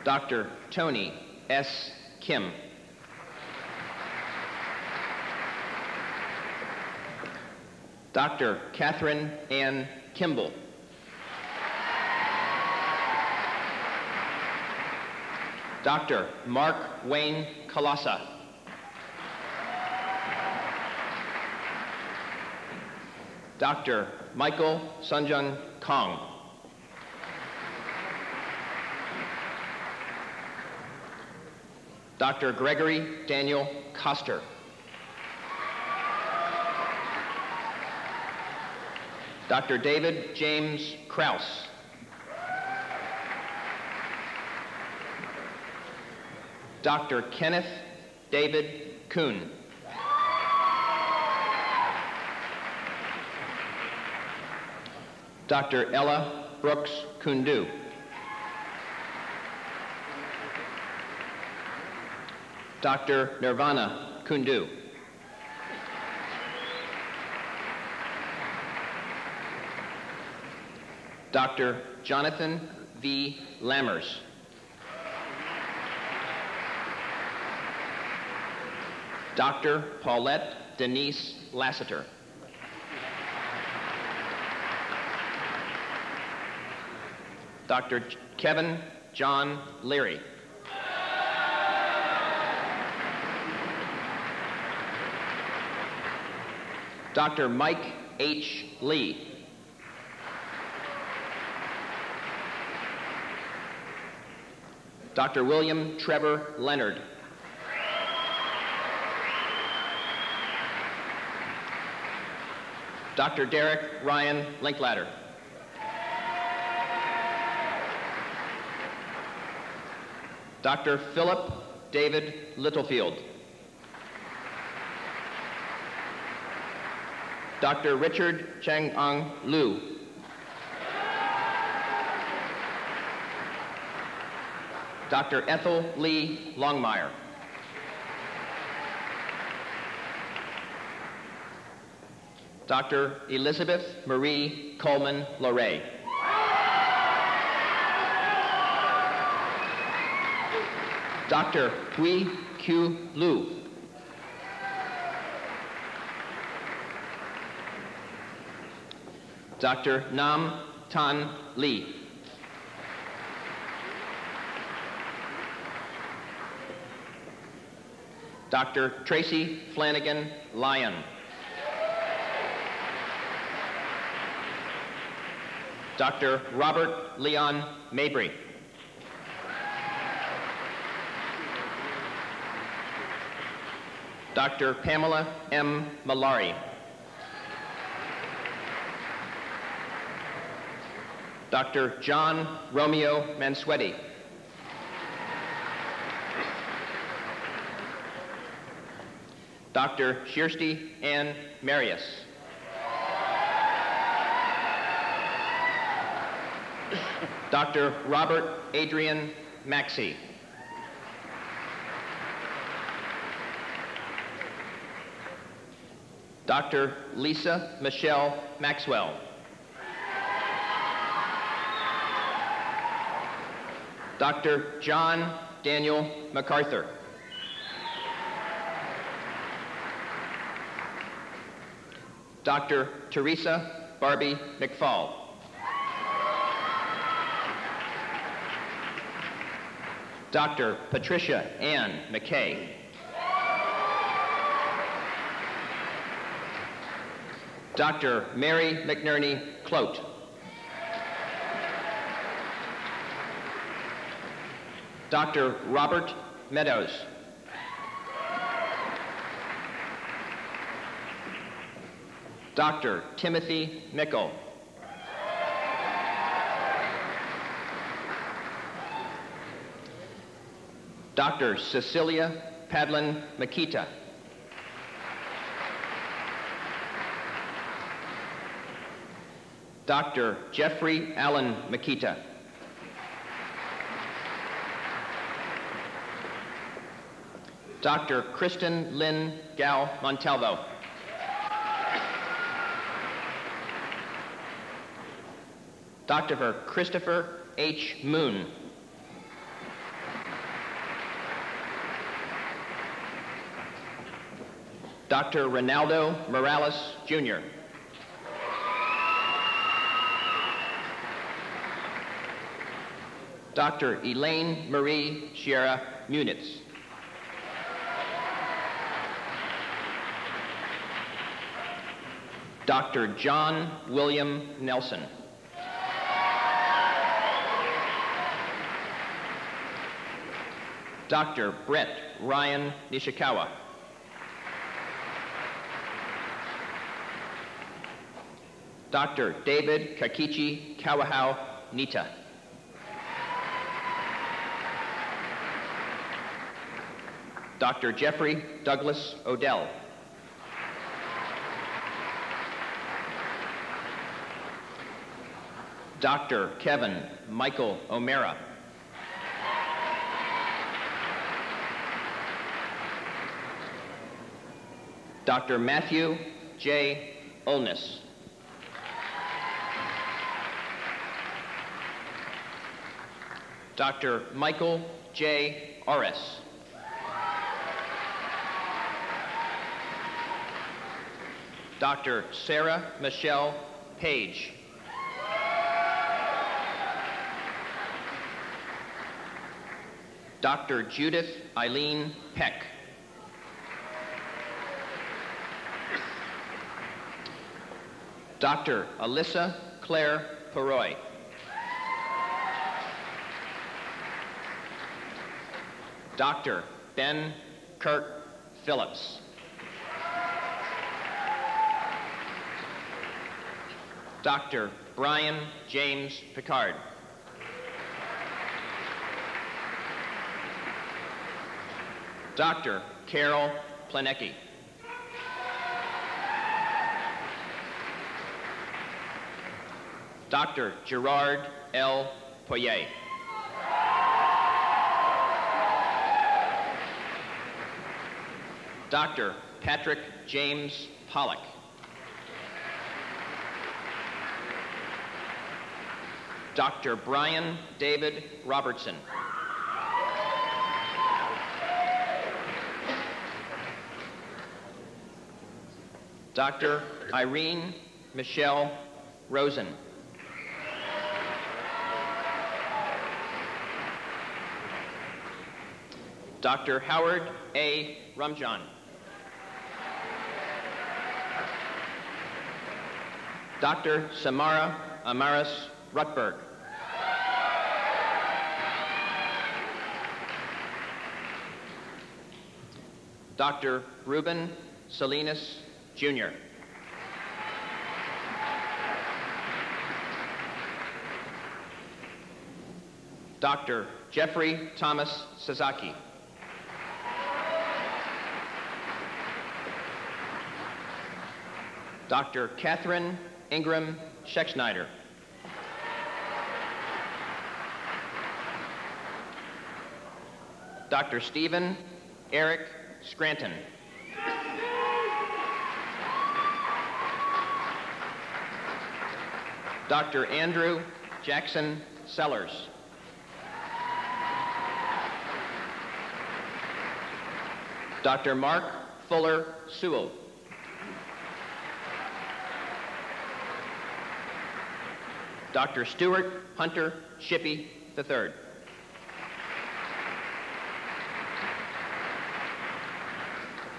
[SPEAKER 21] Dr. Tony S. Kim. Dr. Catherine Ann Kimball. Dr. Mark Wayne Kalasa. Dr. Michael Sunjun Kong. Dr. Gregory Daniel Koster. Dr. David James Krause. Dr. Kenneth David Kuhn. Dr. Ella Brooks Kundu. Dr. Nirvana Kundu. Dr. Jonathan V. Lammers. Dr. Paulette Denise Lassiter. Dr. Kevin John Leary. Dr. Mike H. Lee. Dr. William Trevor Leonard. Dr. Derek Ryan Linklater. Dr. Philip David Littlefield. Dr. Richard Chang-Ang Liu. Dr. Ethel Lee Longmire. Dr. Elizabeth Marie Coleman Loray. Dr. Hui Q. Lu. Dr. Nam Tan Lee. Dr. Tracy Flanagan Lyon. Dr. Robert Leon Mabry. Dr. Pamela M. Malari. Dr. John Romeo Mansuetti. Dr. Shirsti Ann Marius. Dr. Robert Adrian Maxey. Dr. Lisa Michelle Maxwell. Dr. John Daniel MacArthur. Dr. Teresa Barbie McFall. Dr. Patricia Ann McKay. Dr. Mary McNerney Clote. Dr. Robert Meadows. Dr. Timothy Mickle. Dr. Cecilia Padlin Makita. Dr. Jeffrey Allen Makita. Dr. Kristen Lynn Gao Montalvo. Dr. Christopher H. Moon. Dr. Ronaldo Morales, Jr. Dr. Elaine Marie Sierra Munitz. Dr. John William Nelson. Dr. Brett Ryan Nishikawa. Dr. David Kakichi Kawahau Nita. Dr. Jeffrey Douglas Odell. Dr. Kevin Michael O'Mara. Dr. Matthew J. Olness. Dr. Michael J. Orris. Dr. Sarah Michelle Page. Dr. Judith Eileen Peck. Dr. Alyssa Claire Peroy. Dr. Ben Kurt Phillips. Dr. Brian James Picard. Dr. Carol Planecki. Dr. Gerard L. Poirier. Dr. Patrick James Pollock. Dr. Brian David Robertson. Dr. Irene Michelle Rosen. Dr. Howard A. Rumjan. Dr. Samara Amaris Rutberg. Dr. Ruben Salinas, Jr. Dr. Jeffrey Thomas Sasaki. Dr. Catherine Ingram Scheckschneider. Dr. Stephen Eric Scranton. Dr. Andrew Jackson Sellers. Dr. Mark Fuller Sewell. Dr. Stuart Hunter Shippey III.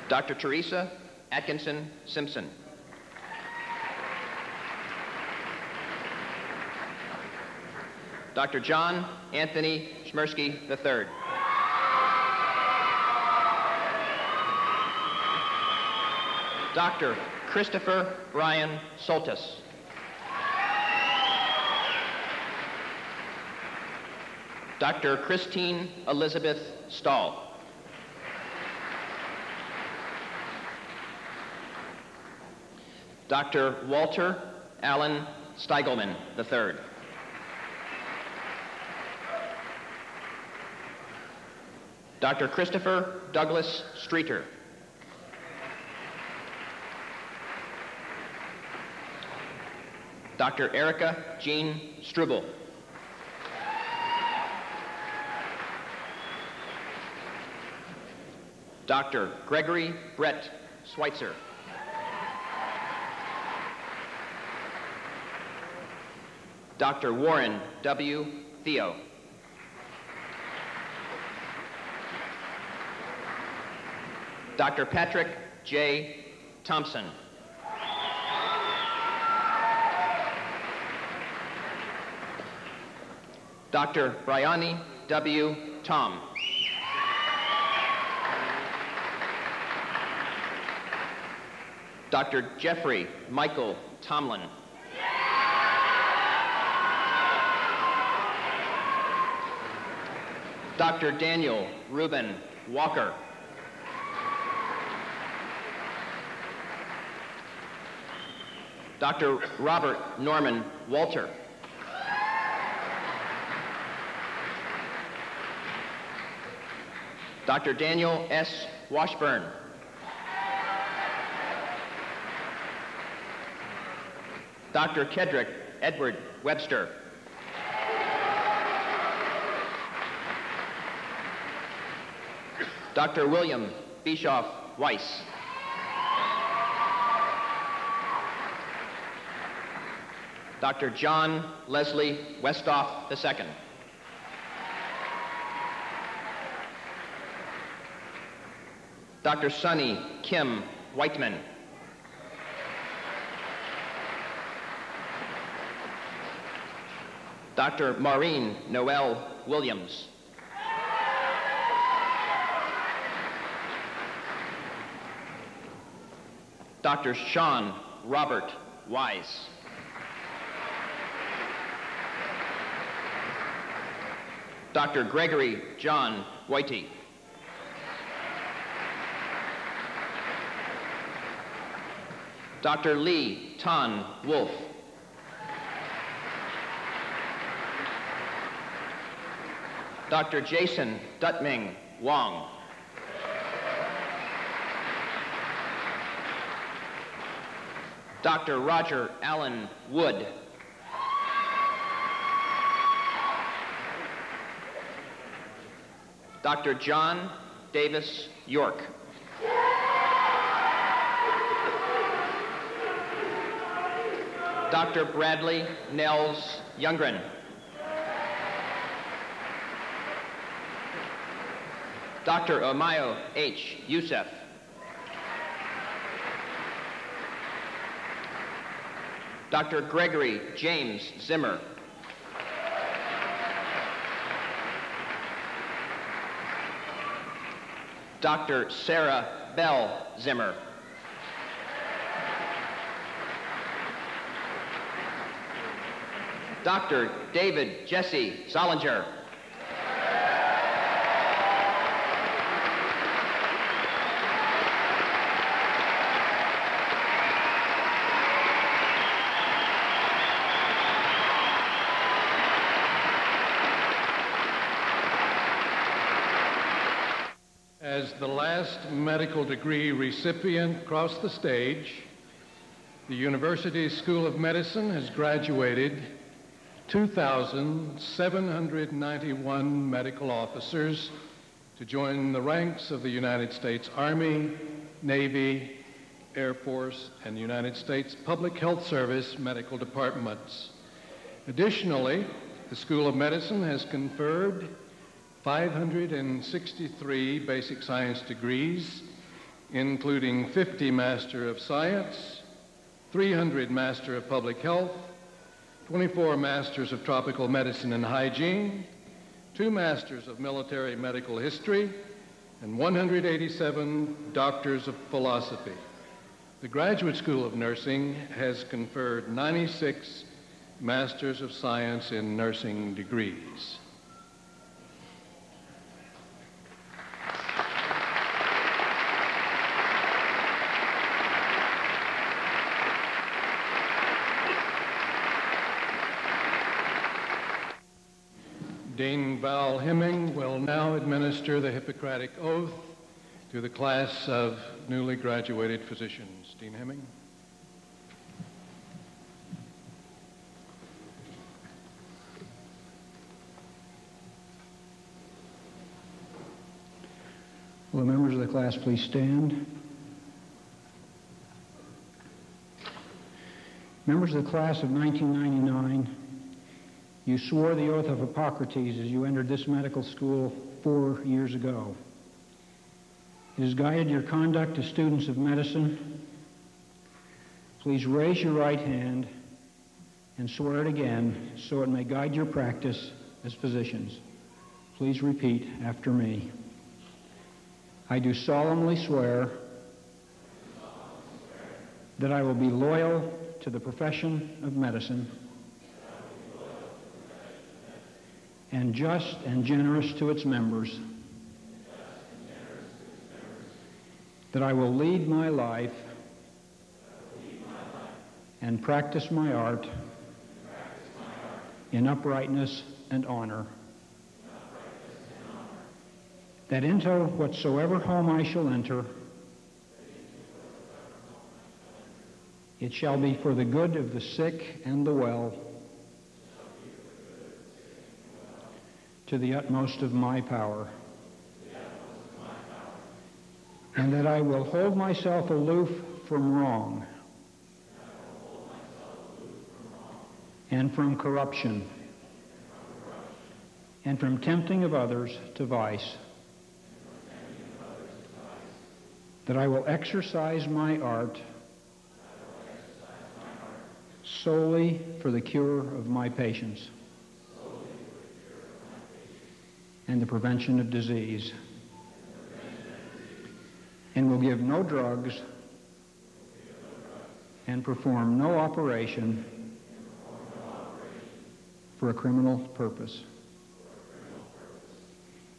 [SPEAKER 21] Dr. Teresa Atkinson Simpson. Dr. John Anthony Schmersky III. Dr. Christopher Brian Soltis. Dr. Christine Elizabeth Stahl. Dr. Walter Allen Steigelman III. Dr. Christopher Douglas Streeter. Dr. Erica Jean Struble. Dr. Gregory Brett Schweitzer. Dr. Warren W. Theo. Dr. Patrick J. Thompson. Dr. Bryony W. Tom. Dr. Jeffrey Michael Tomlin. Dr. Daniel Reuben Walker. Dr. Robert Norman Walter. Dr. Daniel S. Washburn. Dr. Kedrick Edward Webster. Dr. William Bischoff Weiss. Dr. John Leslie Westhoff II. Dr. Sunny Kim Whiteman. Dr. Maureen Noel Williams. Dr. Sean Robert Wise. Dr. Gregory John Whitey. Dr. Lee Tan Wolf. Dr. Jason Dutming Wong. Dr. Roger Allen Wood. Dr. John Davis York. Dr. Bradley Nels Youngren. Dr. Omayo H. Youssef. Dr. Gregory James Zimmer. Dr. Sarah Bell Zimmer. Dr. David Jesse Solinger.
[SPEAKER 3] As the last medical degree recipient crossed the stage, the University School of Medicine has graduated 2,791 medical officers to join the ranks of the United States Army, Navy, Air Force, and United States Public Health Service medical departments. Additionally, the School of Medicine has conferred 563 basic science degrees, including 50 Master of Science, 300 Master of Public Health, 24 Masters of Tropical Medicine and Hygiene, 2 Masters of Military Medical History, and 187 Doctors of Philosophy. The Graduate School of Nursing has conferred 96 Masters of Science in Nursing degrees. Dean Val Hemming will now administer the Hippocratic Oath to the class of newly graduated physicians. Dean Hemming.
[SPEAKER 13] Will the members of the class please stand? Members of the class of 1999, you swore the oath of Hippocrates as you entered this medical school 4 years ago. It has guided your conduct as students of medicine. Please raise your right hand and swear it again so it may guide your practice as physicians. Please repeat after me. I do solemnly swear that I will be loyal to the profession of medicine and just and generous to its members, that I will lead my life and practice my art in uprightness and honor, that into whatsoever home I shall enter, it shall be for the good of the sick and the well, to the utmost of my power. and that I will hold myself aloof from wrong and from corruption and from tempting of others to vice, that I will exercise my art solely for the cure of my patients and the prevention of disease, and will give no drugs and perform no operation for a criminal purpose,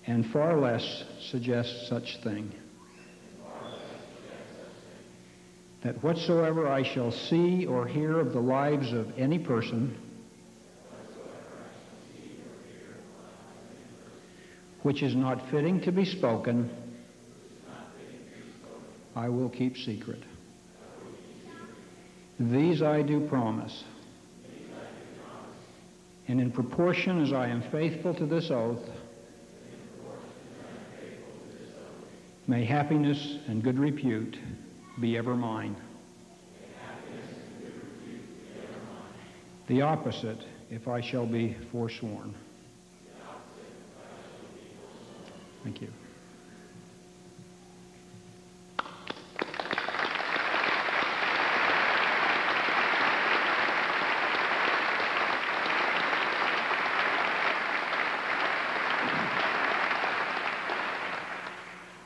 [SPEAKER 13] and far less suggest such thing, that whatsoever I shall see or hear of the lives of any person which is not fitting to be spoken, I will keep secret. These I do promise, and in proportion as I am faithful to this oath, may happiness and good repute be ever mine. The opposite, if I shall be forsworn. Thank you.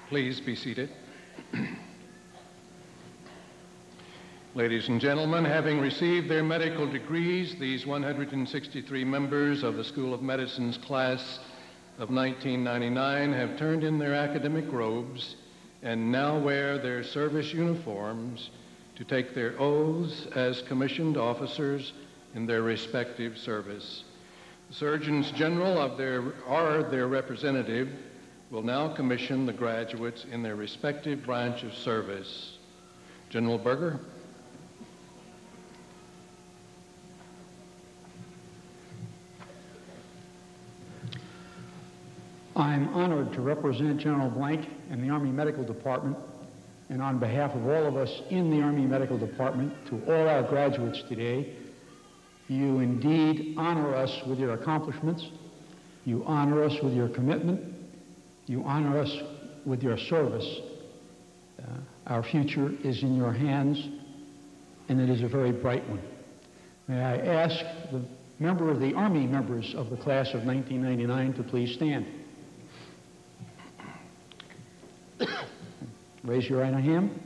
[SPEAKER 3] Please be seated. Ladies and gentlemen, having received their medical degrees, these 163 members of the School of Medicine's class of 1999 have turned in their academic robes and now wear their service uniforms to take their oaths as commissioned officers in their respective service. The Surgeons General of their representative will now commission the graduates in their respective branch of service. General Berger.
[SPEAKER 13] I'm honored to represent General Blank and the Army Medical Department, and on behalf of all of us in the Army Medical Department, to all our graduates today, you indeed honor us with your accomplishments, you honor us with your commitment, you honor us with your service. Our future is in your hands, and it is a very bright one. May I ask the member of the Army members of the class of 1999 to please stand. Raise your right hand.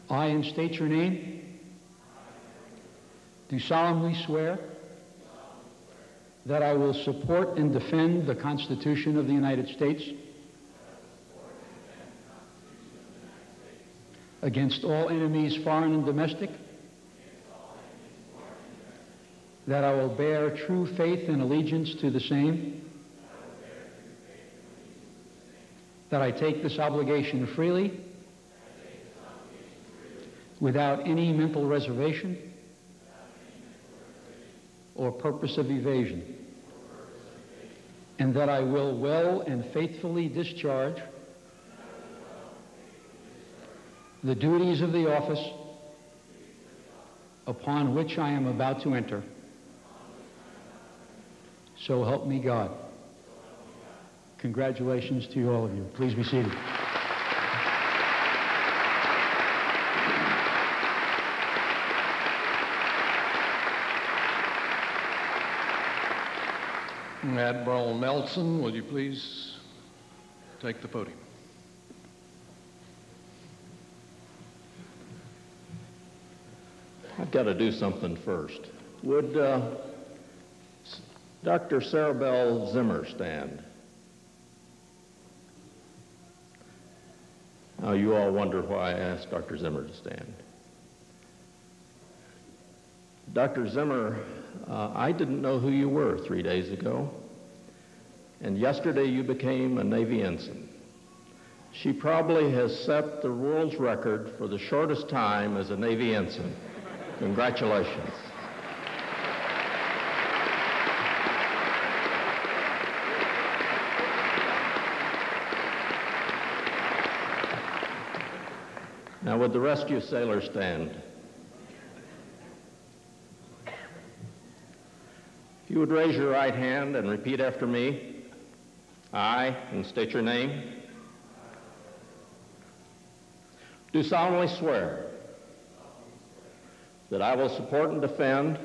[SPEAKER 13] I, and state your name, do solemnly swear that I will support and defend the Constitution of the United States against all enemies, foreign and domestic, that I will bear true faith and allegiance to the same, that I take this obligation freely, without any mental reservation or purpose of evasion, and that I will well and faithfully discharge the duties of the office upon which I am about to enter. So help me God. Congratulations to all of you. Please be seated.
[SPEAKER 3] Admiral Nelson, will you please take the podium?
[SPEAKER 16] I've got to do something first. Would Dr. Sarabelle Zimmer stand? Now, you all wonder why I asked Dr. Zimmer to stand. Dr. Zimmer, I didn't know who you were 3 days ago, and yesterday you became a Navy ensign. She probably has set the world's record for the shortest time as a Navy ensign. Congratulations. Now would the rescue sailors stand? If you would raise your right hand and repeat after me. I, and state your name, do solemnly swear that I will support and defend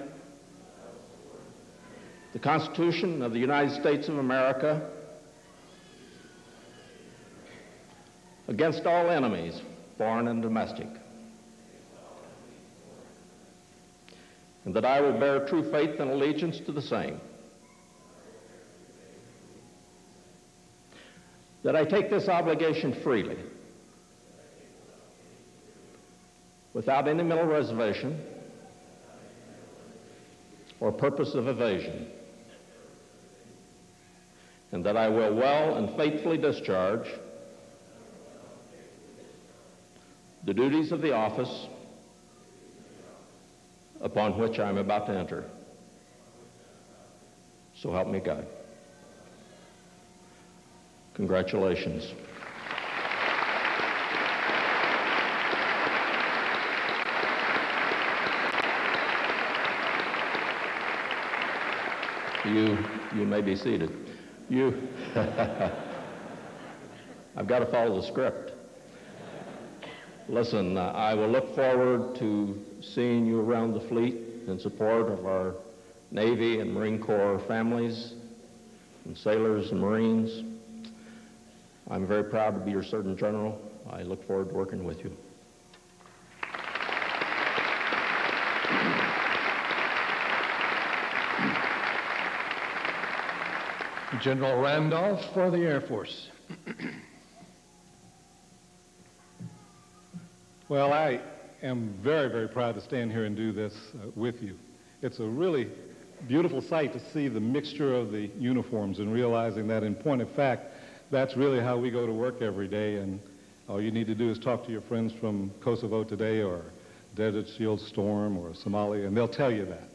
[SPEAKER 16] the Constitution of the United States of America against all enemies, foreign and domestic, and that I will bear true faith and allegiance to the same, that I take this obligation freely, without any mental reservation or purpose of evasion, and that I will well and faithfully discharge the duties of the office upon which I am about to enter. So help me God. Congratulations. You may be seated. I've got to follow the script. Listen, I will look forward to seeing you around the fleet in support of our Navy and Marine Corps families and sailors and Marines. I'm very proud to be your Surgeon General. I look forward to working with you.
[SPEAKER 3] General Randolph for the Air Force.
[SPEAKER 17] Well, I am very, very proud to stand here and do this with you. It's a really beautiful sight to see the mixture of the uniforms and realizing that in point of fact, that's really how we go to work every day, and all you need to do is talk to your friends from Kosovo today or Desert Shield Storm or Somalia, and they'll tell you that.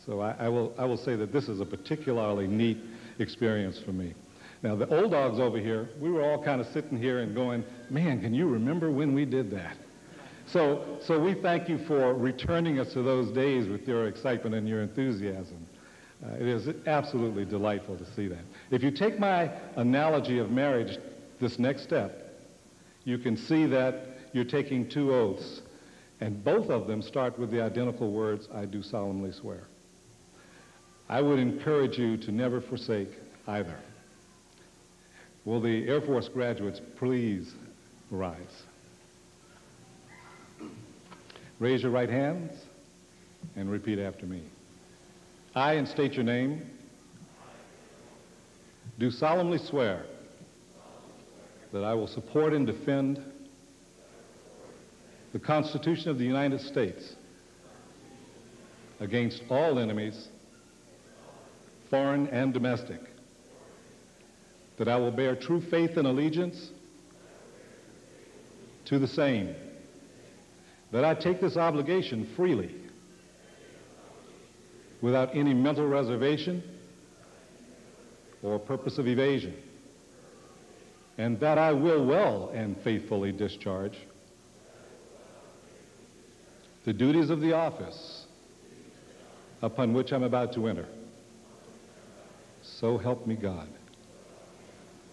[SPEAKER 17] So I will say that this is a particularly neat experience for me. Now, the old dogs over here, we were all kind of sitting here and going, man, can you remember when we did that? So we thank you for returning us to those days with your excitement and your enthusiasm. It is absolutely delightful to see that. If you take my analogy of marriage, this next step, you can see that you're taking two oaths, and both of them start with the identical words, I do solemnly swear. I would encourage you to never forsake either. Will the Air Force graduates please rise? Raise your right hands and repeat after me. I, and state your name, do solemnly swear that I will support and defend the Constitution of the United States against all enemies, foreign and domestic, that I will bear true faith and allegiance to the same, that I take this obligation freely, without any mental reservation or purpose of evasion, and that I will well and faithfully discharge the duties of the office upon which I'm about to enter. So help me God.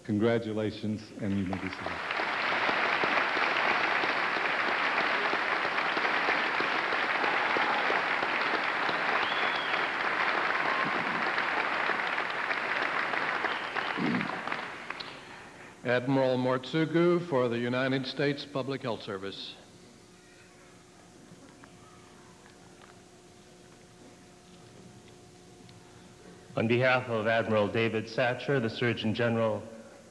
[SPEAKER 17] Congratulations, and you may be seated.
[SPEAKER 3] Admiral Mortsugu for the United States Public Health Service.
[SPEAKER 18] On behalf of Admiral David Satcher, the Surgeon General,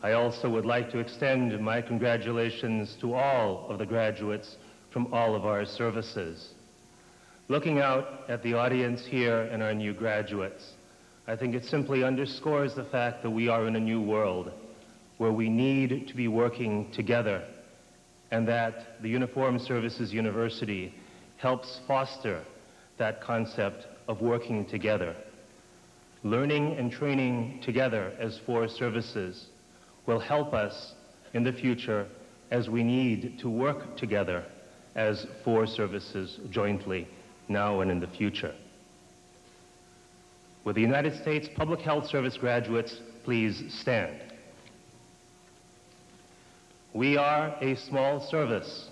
[SPEAKER 18] I also would like to extend my congratulations to all of the graduates from all of our services. Looking out at the audience here and our new graduates, I think it simply underscores the fact that we are in a new world where we need to be working together, and that the Uniformed Services University helps foster that concept of working together. Learning and training together as four services will help us in the future as we need to work together as 4 services jointly, now and in the future. Will the United States Public Health Service graduates please stand? We are a small service,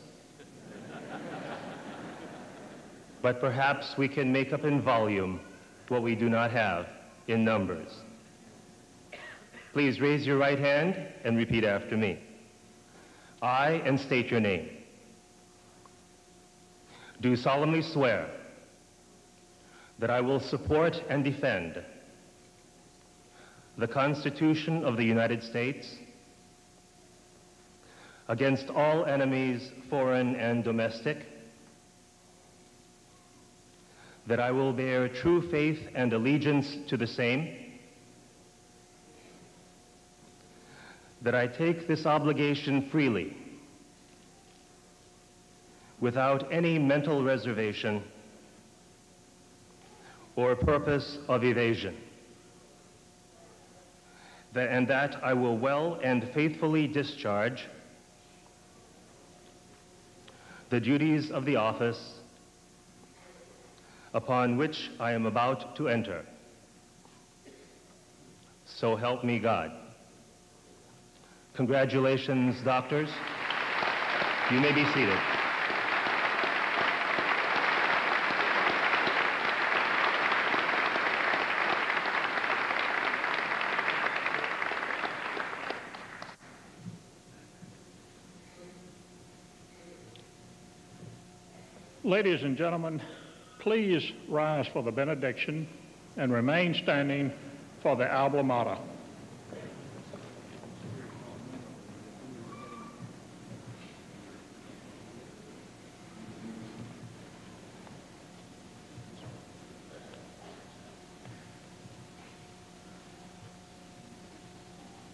[SPEAKER 18] but perhaps we can make up in volume what we do not have in numbers. Please raise your right hand and repeat after me. I, and state your name, do solemnly swear that I will support and defend the Constitution of the United States against all enemies, foreign and domestic, that I will bear true faith and allegiance to the same, that I take this obligation freely, without any mental reservation or purpose of evasion, and that I will well and faithfully discharge the duties of the office upon which I am about to enter. So help me God. Congratulations, doctors. You may be seated.
[SPEAKER 1] Ladies and gentlemen, please rise for the benediction and remain standing for the alma mater.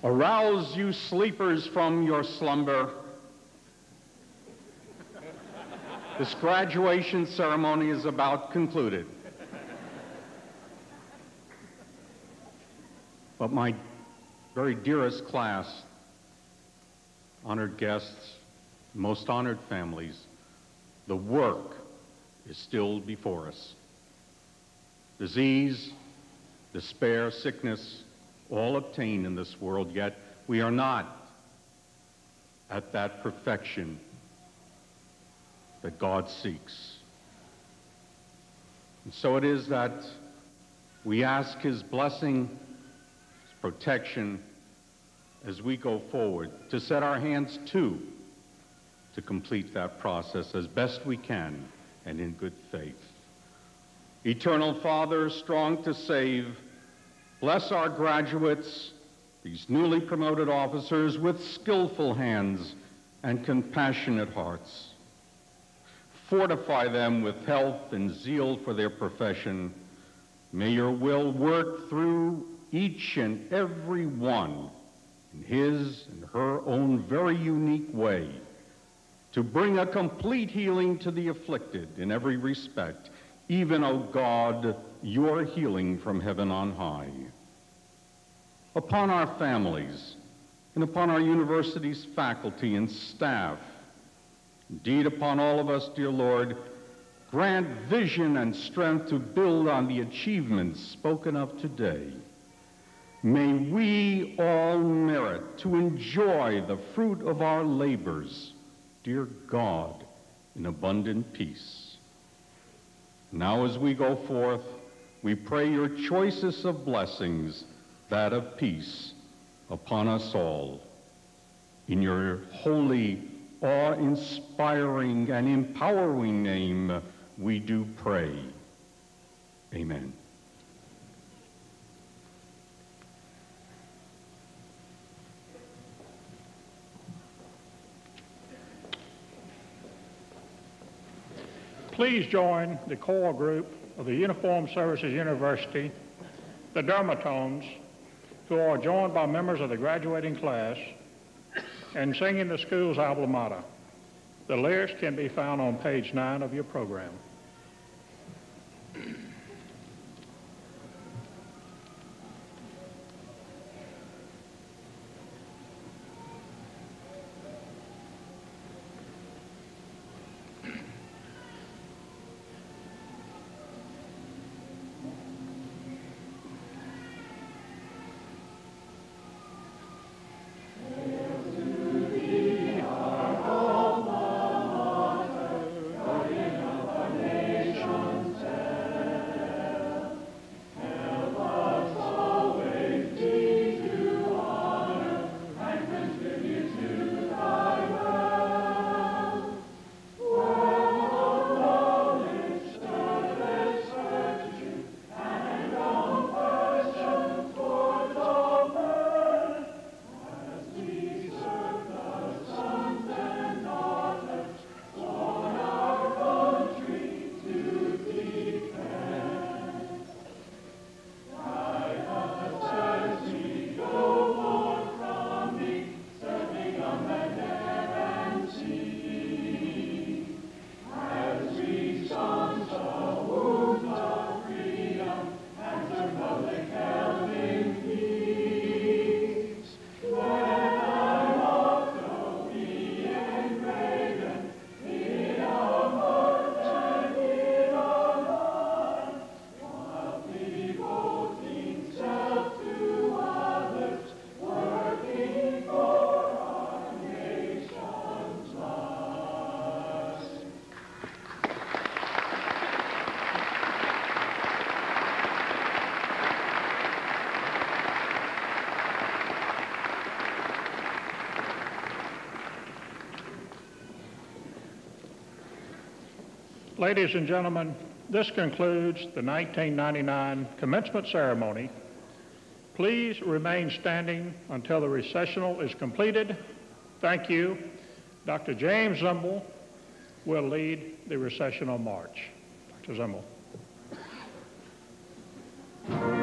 [SPEAKER 2] Arouse, you sleepers, from your slumber. This graduation ceremony is about concluded. But my very dearest class, honored guests, most honored families, the work is still before us. Disease, despair, sickness, all obtained in this world, yet we are not at that perfection that God seeks. And so it is that we ask his blessing, his protection, as we go forward, to set our hands to complete that process as best we can and in good faith. Eternal Father, strong to save, bless our graduates, these newly promoted officers, with skillful hands and compassionate hearts. Fortify them with health and zeal for their profession. May your will work through each and every one in his and her own very unique way to bring a complete healing to the afflicted in every respect, even, O God, your healing from heaven on high. Upon our families and upon our university's faculty and staff, indeed, upon all of us, dear Lord, grant vision and strength to build on the achievements spoken of today. May we all merit to enjoy the fruit of our labors, dear God, in abundant peace. Now as we go forth, we pray your choicest of blessings, that of peace, upon us all. In your holy, awe-inspiring and empowering name, we do pray. Amen.
[SPEAKER 1] Please join the core group of the Uniformed Services University, the Dermatones, who are joined by members of the graduating class, and singing the school's alma mater. The lyrics can be found on page 9 of your program. Ladies and gentlemen, this concludes the 1999 commencement ceremony. Please remain standing until the recessional is completed. Thank you. Dr. James Zumble will lead the recessional march. Dr. Zumble.